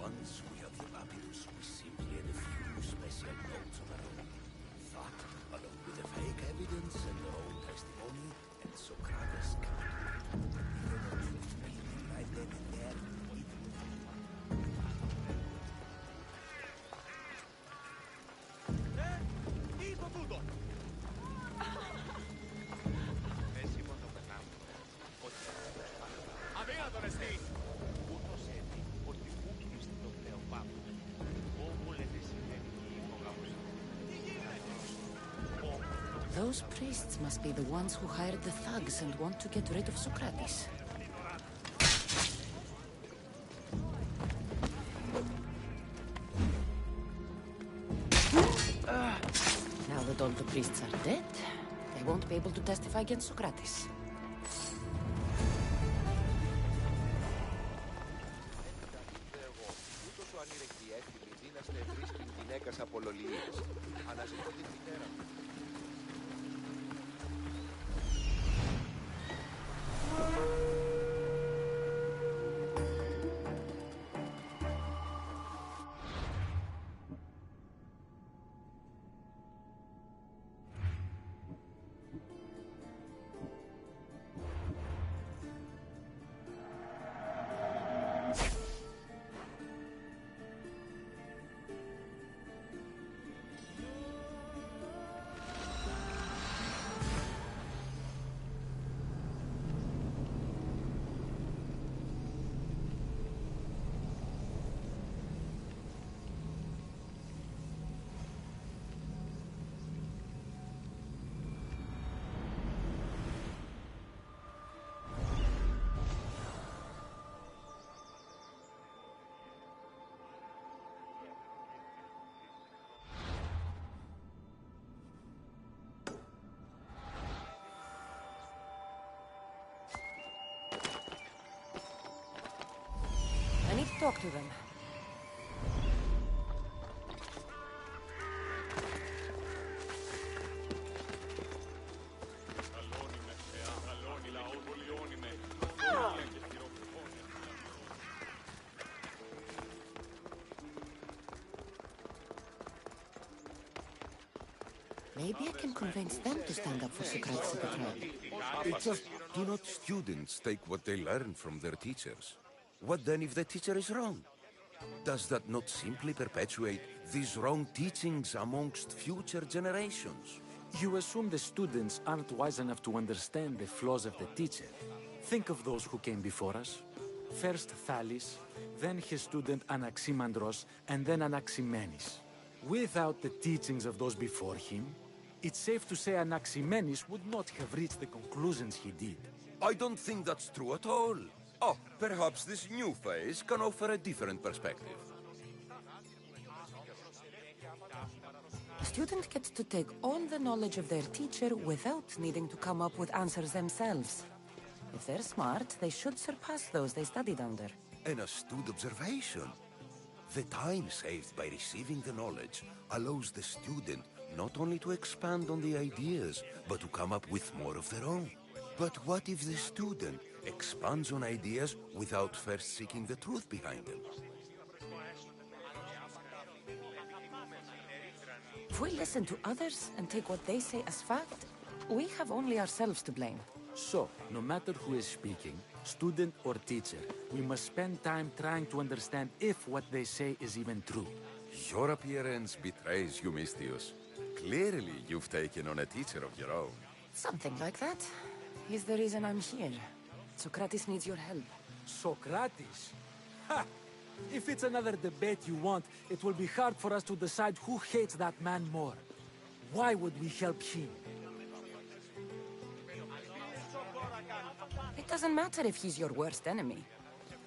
Once we have the papyrus, we simply add a few special notes on our own. That, along with the fake evidence and our own testimony, and Socrates can't do it. Right then and there, it will Τι είναι τούτο? Πέσιμο το περνάμε. Ότι αδύνατον εστί. Ούτως έτσι, ότι ούκνης το Θεό Πάπου. Όπου λέτε σημαίνει υπογάμωση. Τι γίνεται? Those priests must be the ones who hired the thugs and want to get rid of Socrates. Now that all the priests are dead, they won't be able to testify against Socrates. Ούτως ο ανήρεκτη έφυλη δύναστε βρίσκει γυναίκας απολωλίες. Αναζητεί την μητέρα μου. I need to talk to them. Maybe I can convince them to stand up for Socrates at the trial. It's just, do not students take what they learn from their teachers? What then if the teacher is wrong? Does that not simply perpetuate these wrong teachings amongst future generations? You assume the students aren't wise enough to understand the flaws of the teacher. Think of those who came before us. First Thales, then his student Anaximandros, and then Anaximenes. Without the teachings of those before him, it's safe to say Anaximenes would not have reached the conclusions he did. I don't think that's true at all. Oh, perhaps this new phase can offer a different perspective. A student gets to take all the knowledge of their teacher without needing to come up with answers themselves. If they're smart, they should surpass those they studied under. An astute observation. The time saved by receiving the knowledge allows the student not only to expand on the ideas, but to come up with more of their own. But what if the student expands on ideas without first seeking the truth behind them? If we listen to others and take what they say as fact, we have only ourselves to blame. So, no matter who is speaking, student or teacher, we must spend time trying to understand if what they say is even true. Your appearance betrays you, Mystius. Clearly, you've taken on a teacher of your own. Something like that. He's the reason I'm here. Socrates needs your help. Socrates? Ha! If it's another debate you want, it will be hard for us to decide who hates that man more. Why would we help him? Doesn't matter if he's your worst enemy.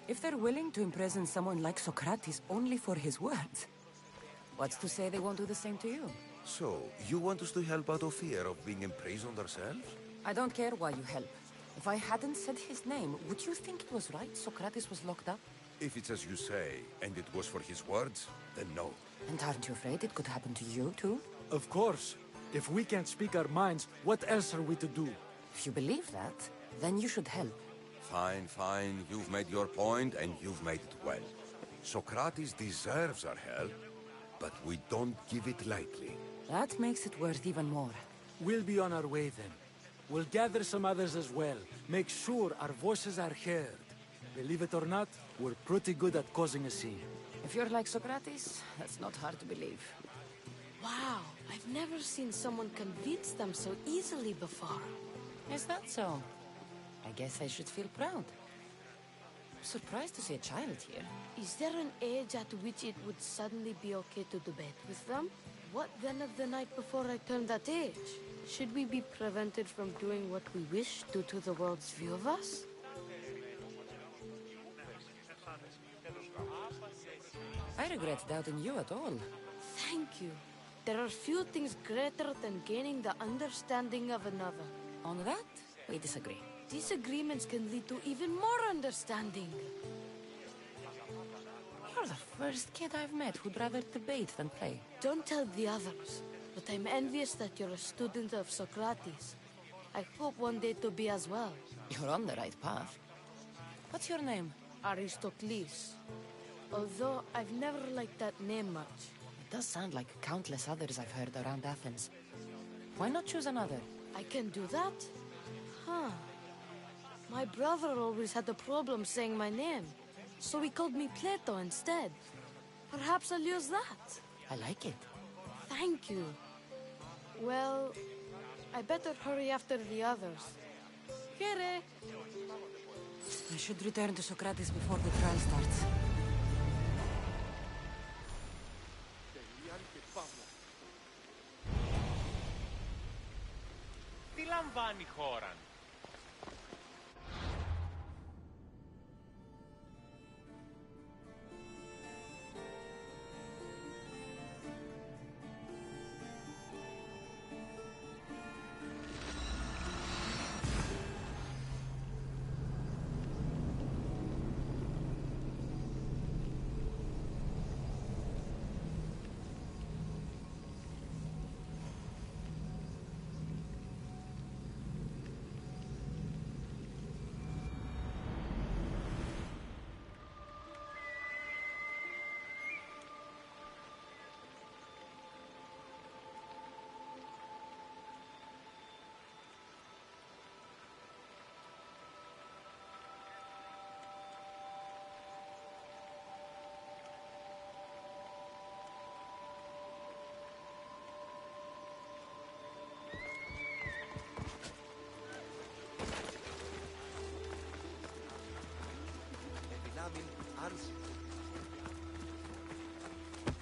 If they're willing to imprison someone like Socrates only for his words, what's to say they won't do the same to you? So, you want us to help out of fear of being imprisoned ourselves? I don't care why you help. If I hadn't said his name, would you think it was right Socrates was locked up? If it's as you say, and it was for his words, then no. And aren't you afraid it could happen to you, too? Of course. If we can't speak our minds, what else are we to do? If you believe that, then you should help. Fine, fine. You've made your point, and you've made it well. Socrates deserves our help, but we don't give it lightly. That makes it worth even more. We'll be on our way then. We'll gather some others as well. Make sure our voices are heard. Believe it or not, we're pretty good at causing a scene. If you're like Socrates, that's not hard to believe. Wow, I've never seen someone convince them so easily before. Is that so? I guess I should feel proud. I'm surprised to see a child here. Is there an age at which it would suddenly be okay to debate with them? What then of the night before I turned that age? Should we be prevented from doing what we wish due to the world's view of us? I regret doubting you at all. Thank you. There are few things greater than gaining the understanding of another. On that, we disagree. Disagreements can lead to even more understanding. You're the first kid I've met who'd rather debate than play. Don't tell the others, but I'm envious that you're a student of Socrates. I hope one day to be as well. You're on the right path. What's your name? Aristocles. Although I've never liked that name much. It does sound like countless others I've heard around Athens. Why not choose another? I can do that? Huh. My brother always had a problem saying my name, so he called me Plato instead. Perhaps I'll use that. I like it. Thank you. Well, I better hurry after the others. Here. I should return to Socrates before the trial starts. Τι λαμβάνει χώρα?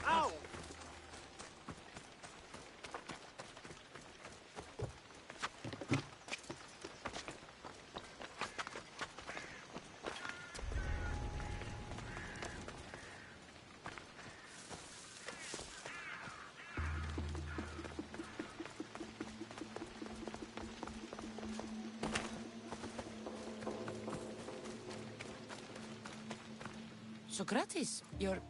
Ow! Socrates, you're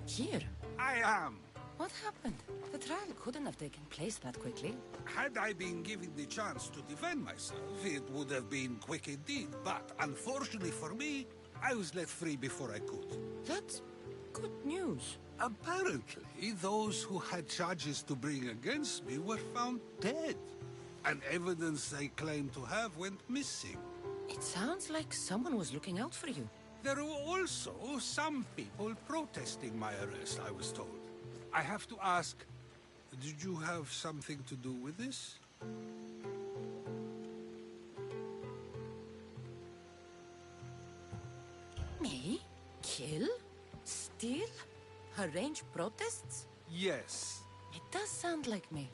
here. I am. What happened? The trial couldn't have taken place that quickly. Had I been given the chance to defend myself, it would have been quick indeed. But unfortunately for me, I was let free before I could. That's good news. Apparently, those who had charges to bring against me were found dead. And evidence they claimed to have went missing. It sounds like someone was looking out for you. There were also some people protesting my arrest, I was told. I have to ask, did you have something to do with this? Me? Kill? Steal? Arrange protests? Yes. It does sound like me.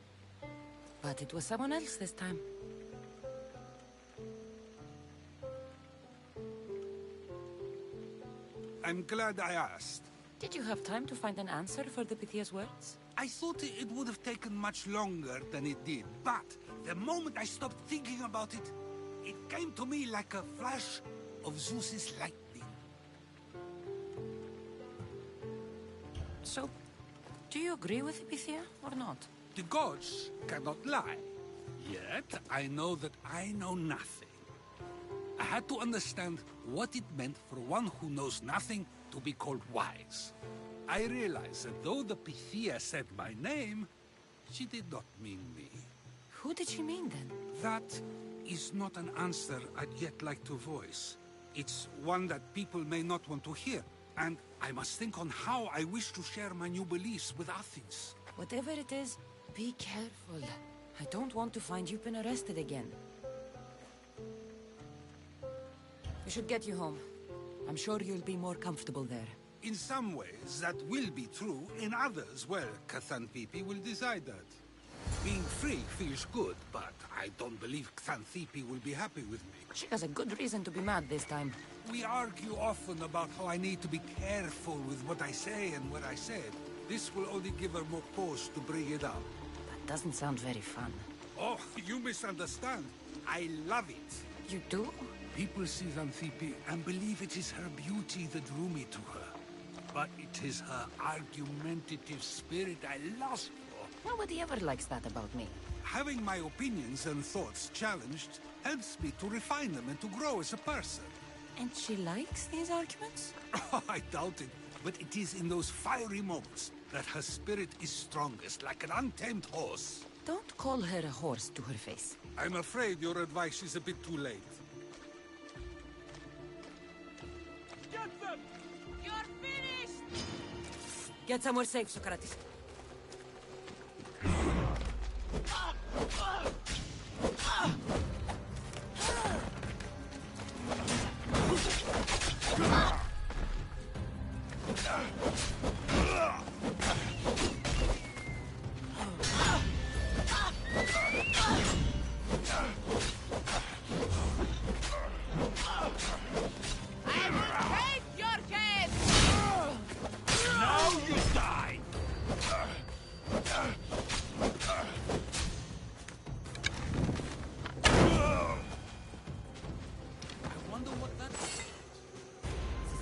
But it was someone else this time. I'm glad I asked. Did you have time to find an answer for the Pythia's words? I thought it would have taken much longer than it did, but the moment I stopped thinking about it, it came to me like a flash of Zeus's lightning. So, do you agree with Pythia or not? The gods cannot lie. Yet, I know that I know nothing. I had to understand what it meant for one who knows nothing to be called wise. I realized that though the Pythia said my name, she did not mean me. Who did she mean then? That is not an answer I'd yet like to voice. It's one that people may not want to hear, and I must think on how I wish to share my new beliefs with Athens. Whatever it is, be careful. I don't want to find you've been arrested again. We should get you home. I'm sure you'll be more comfortable there. In some ways, that will be true. In others, well, Xanthippe will decide that. Being free feels good, but I don't believe Xanthippe will be happy with me. She has a good reason to be mad this time. We argue often about how I need to be careful with what I say and what I said. This will only give her more cause to bring it up. That doesn't sound very fun. Oh, you misunderstand. I love it. You do? People see Xanthippe and believe it is her beauty that drew me to her. But it is her argumentative spirit I lust for. Nobody ever likes that about me. Having my opinions and thoughts challenged helps me to refine them and to grow as a person. And she likes these arguments? I doubt it, but it is in those fiery moments that her spirit is strongest, like an untamed horse. Don't call her a horse to her face. I'm afraid your advice is a bit too late. Get them! You're finished! Get somewhere safe, Socrates.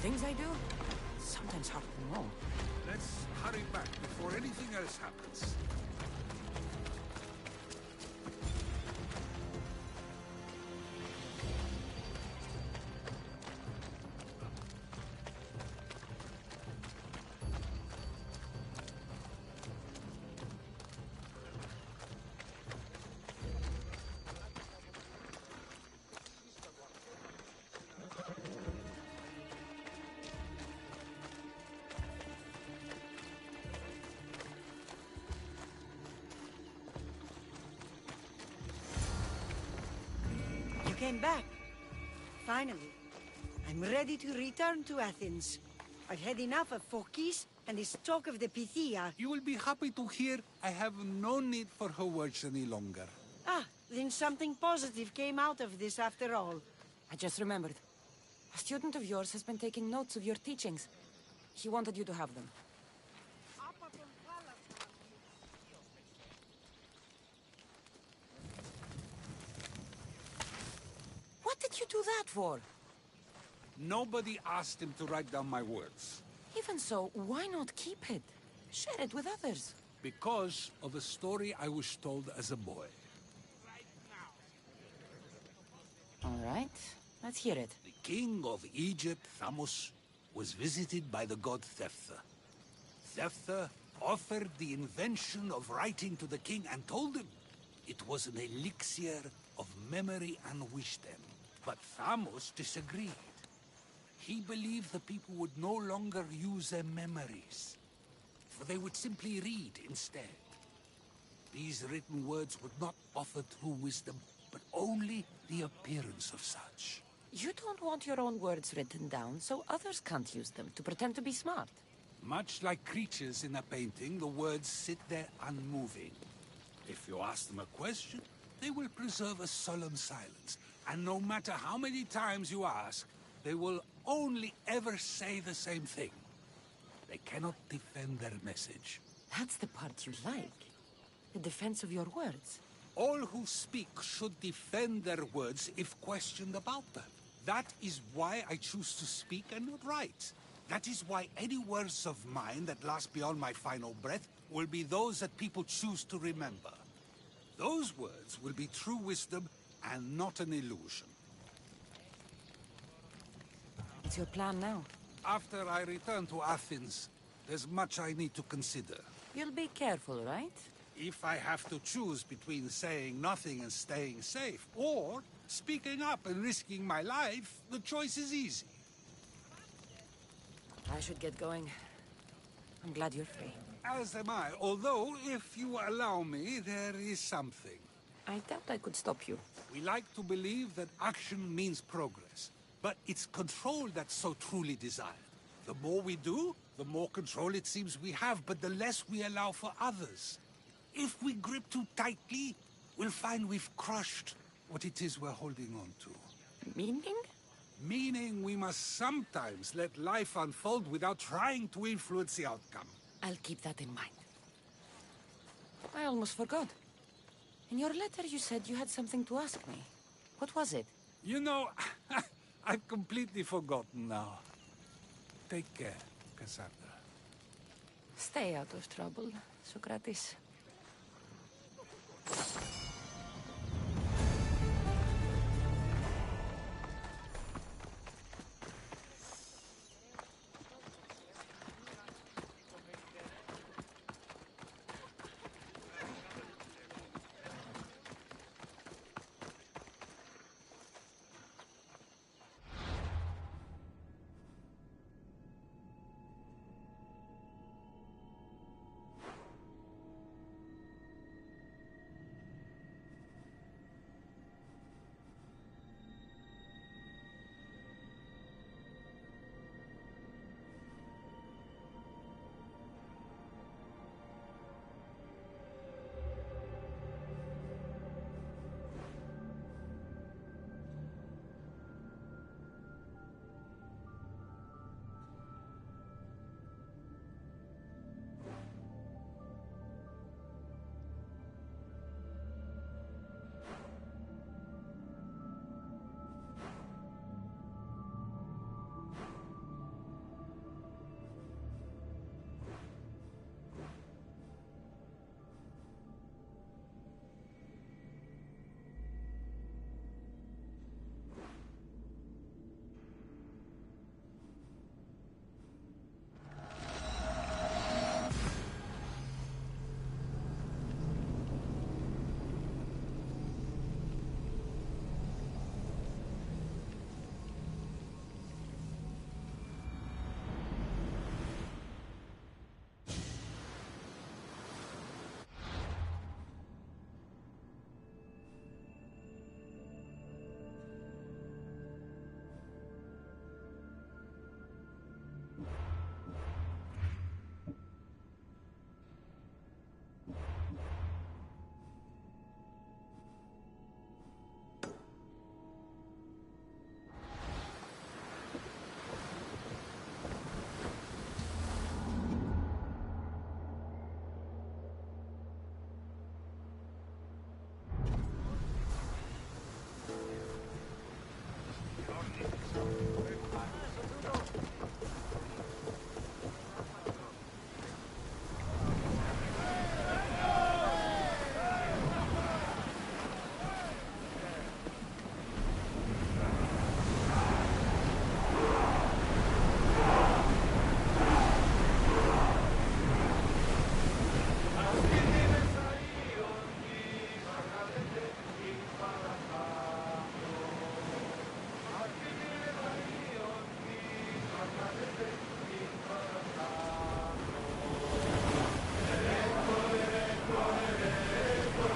Things I do? Sometimes hard to know. Let's hurry back before anything else happens. Came back. Finally. I'm ready to return to Athens. I've had enough of Phokis and this talk of the Pythia. You will be happy to hear I have no need for her words any longer. Ah, then something positive came out of this after all. I just remembered. A student of yours has been taking notes of your teachings. He wanted you to have them. What did you do that for? Nobody asked him to write down my words. Even so, why not keep it? Share it with others. Because of a story I was told as a boy. All right, let's hear it. The king of Egypt, Thamos, was visited by the god Thephtha. Thephtha offered the invention of writing to the king and told him it was an elixir of memory and wisdom. But Thamos disagreed. He believed the people would no longer use their memories, for they would simply read instead. These written words would not offer true wisdom, but only the appearance of such. You don't want your own words written down, so others can't use them to pretend to be smart. Much like creatures in a painting, the words sit there unmoving. If you ask them a question, they will preserve a solemn silence. And no matter how many times you ask, they will only ever say the same thing. They cannot defend their message. That's the part you like. The defense of your words. All who speak should defend their words if questioned about them. That is why I choose to speak and not write. That is why any words of mine that last beyond my final breath will be those that people choose to remember. Those words will be true wisdom and not an illusion. What's your plan now? After I return to Athens, there's much I need to consider. You'll be careful, right? If I have to choose between saying nothing and staying safe, or speaking up and risking my life, the choice is easy. I should get going. I'm glad you're free. As am I, although, if you allow me, there is something. I doubt I could stop you. We like to believe that action means progress, but it's control that's so truly desired. The more we do, the more control it seems we have, but the less we allow for others. If we grip too tightly, we'll find we've crushed what it is we're holding on to. Meaning? Meaning we must sometimes let life unfold without trying to influence the outcome. I'll keep that in mind. I almost forgot. In your letter you said you had something to ask me. What was it? You know, I've completely forgotten now. Take care, Cassandra. Stay out of trouble, Socrates.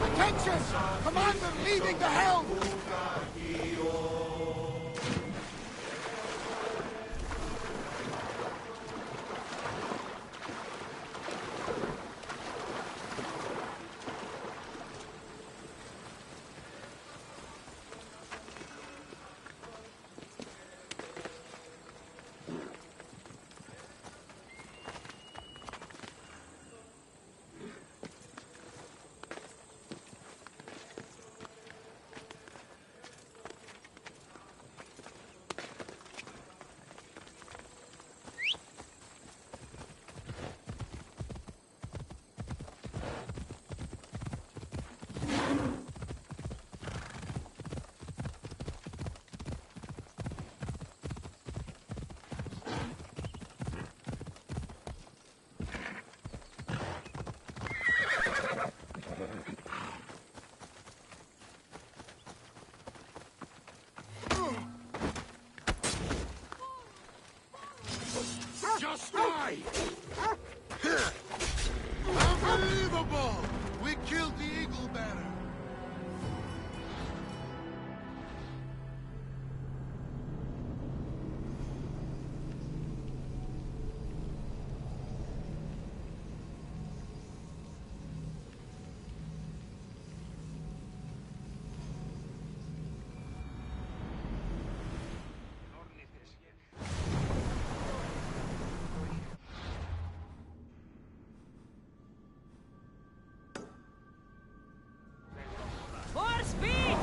Attention! Commander leading the helm! Die! Unbelievable! We killed the Eagle Bearer! More speed!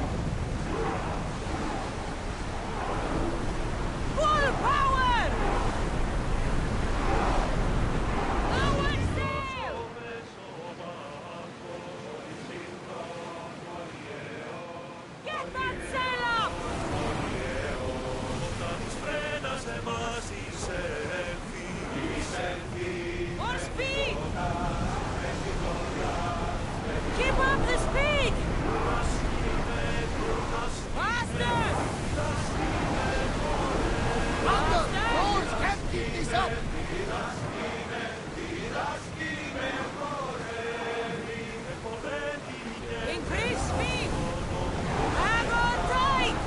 Full power! Lower sail! Get that sail up! More speed! Keep up the speed! Faster! Commander! Oars can't keep this up! Increase speed! Hang on tight!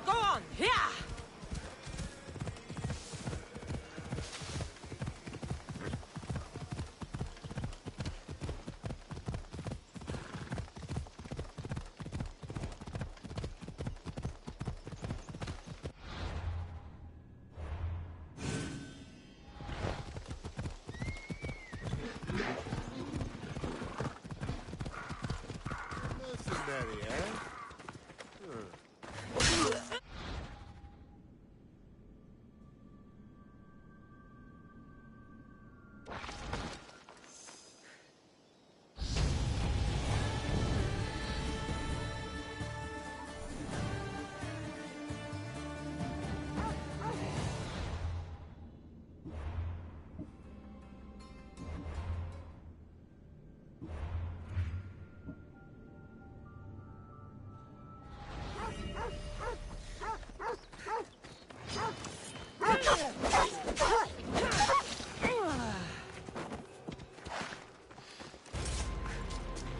Go on! Here! Mercenary, eh?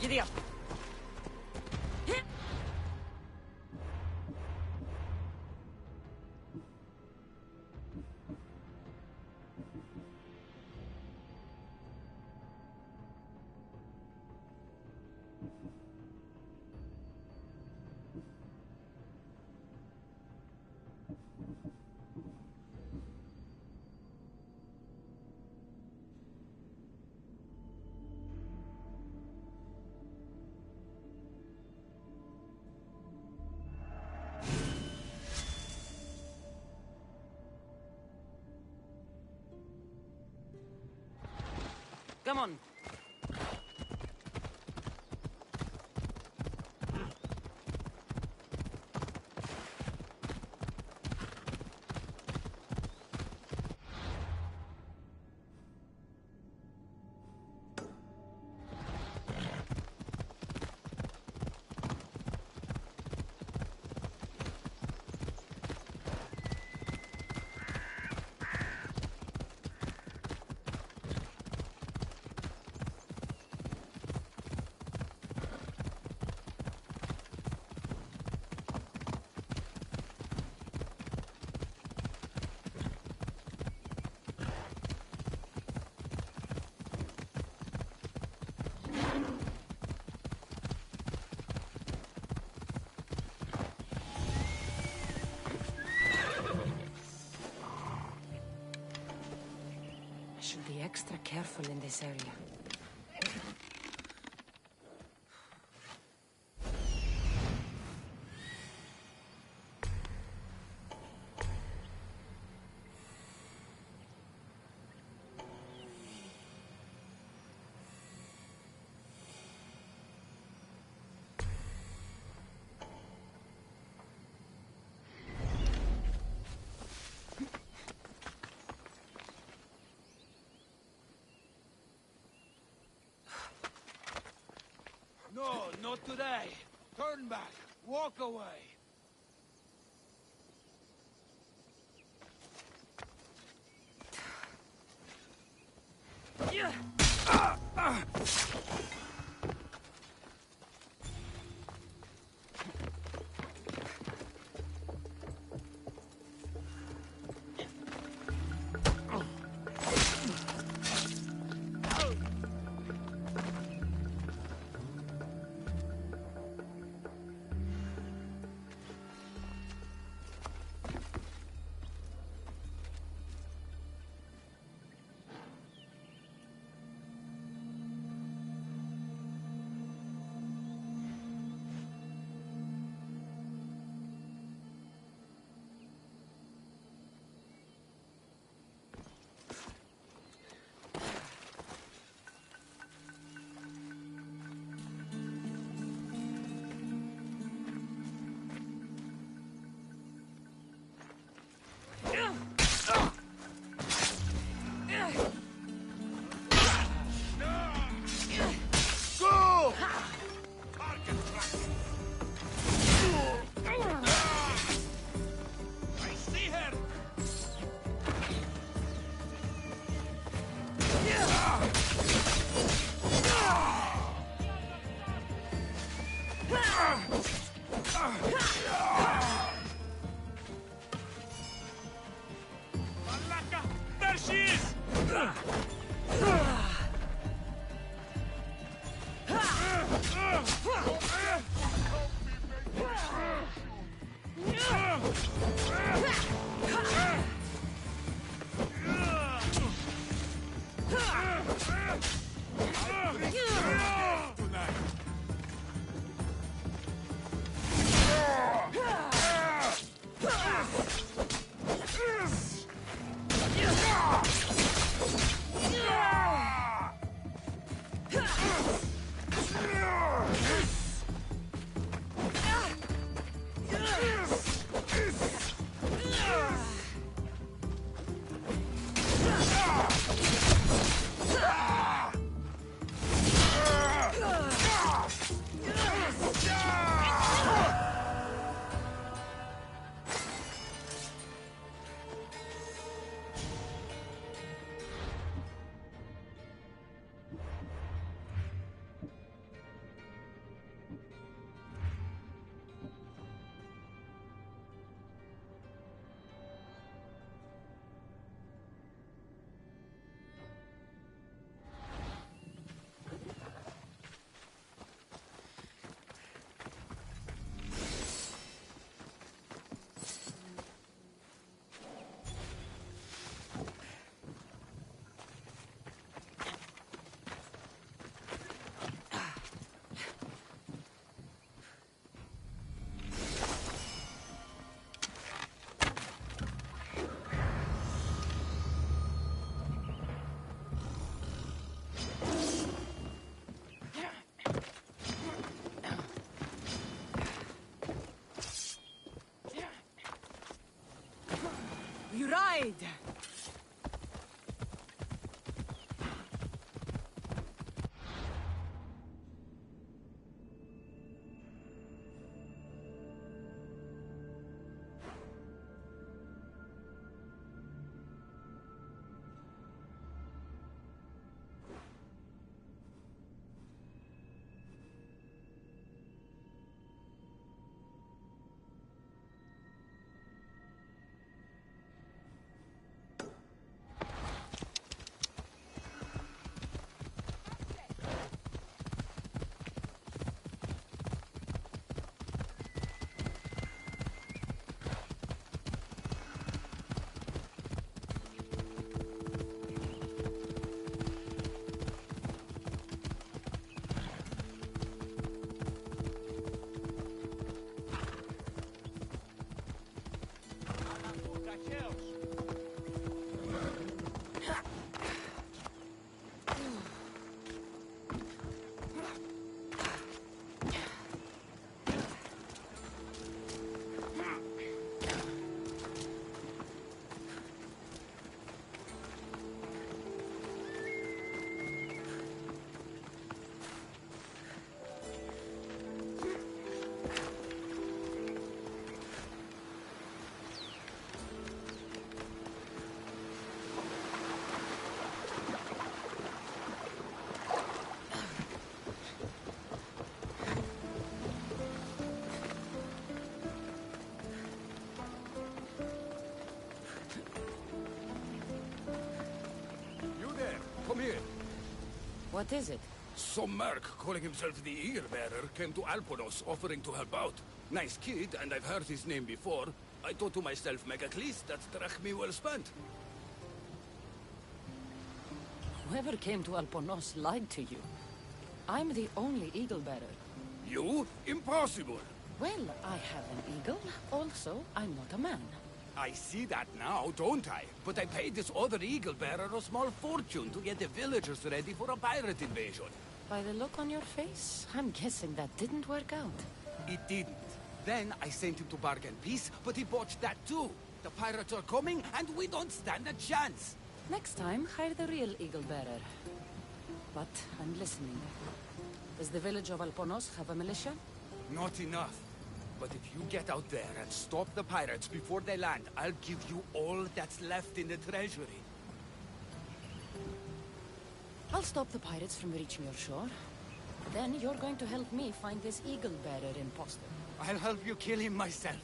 Giddy up! Come on. I should be extra careful in this area. today. Turn back. Walk away. There she is! You ride! What is it? Some merc calling himself the Eagle Bearer came to Alponos offering to help out. Nice kid, and I've heard his name before. I thought to myself, Megacles, that's drachmi well spent. Whoever came to Alponos lied to you. I'm the only eagle bearer. You? Impossible! Well, I have an eagle. Also, I'm not a man. I see that now, don't I? But I paid this other Eagle Bearer a small fortune to get the villagers ready for a pirate invasion. By the look on your face, I'm guessing that didn't work out. It didn't. Then I sent him to bargain peace, but he botched that too. The pirates are coming, and we don't stand a chance. Next time, hire the real eagle bearer. But I'm listening. Does the village of Alponos have a militia? Not enough. But if you get out there and stop the pirates before they land, I'll give you all that's left in the treasury. I'll stop the pirates from reaching your shore. Then you're going to help me find this eagle bearer imposter. I'll help you kill him myself.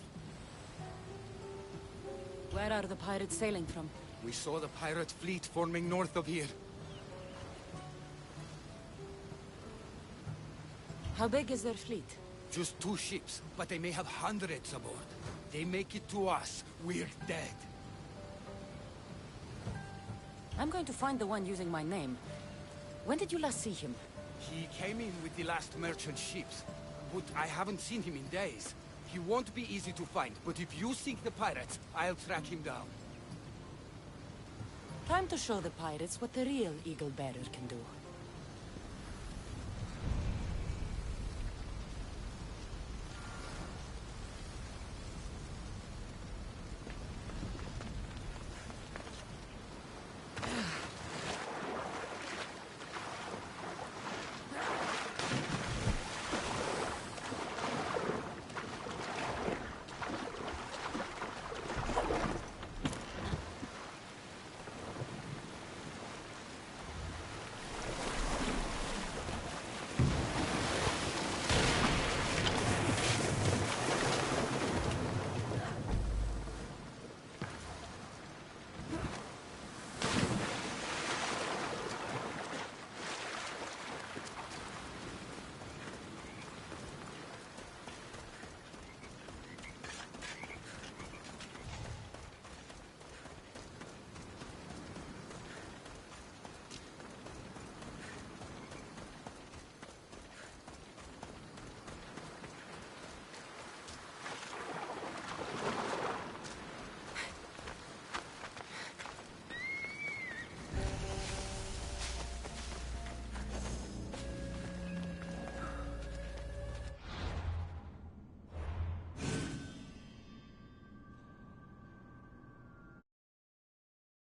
Where are the pirates sailing from? We saw the pirate fleet forming north of here. How big is their fleet? Just 2 ships, but they may have hundreds aboard. They make it to us, we're dead. I'm going to find the one using my name. When did you last see him? He came in with the last merchant ships, but I haven't seen him in days. He won't be easy to find, but if you seek the pirates, I'll track him down. Time to show the pirates what the real eagle bearer can do.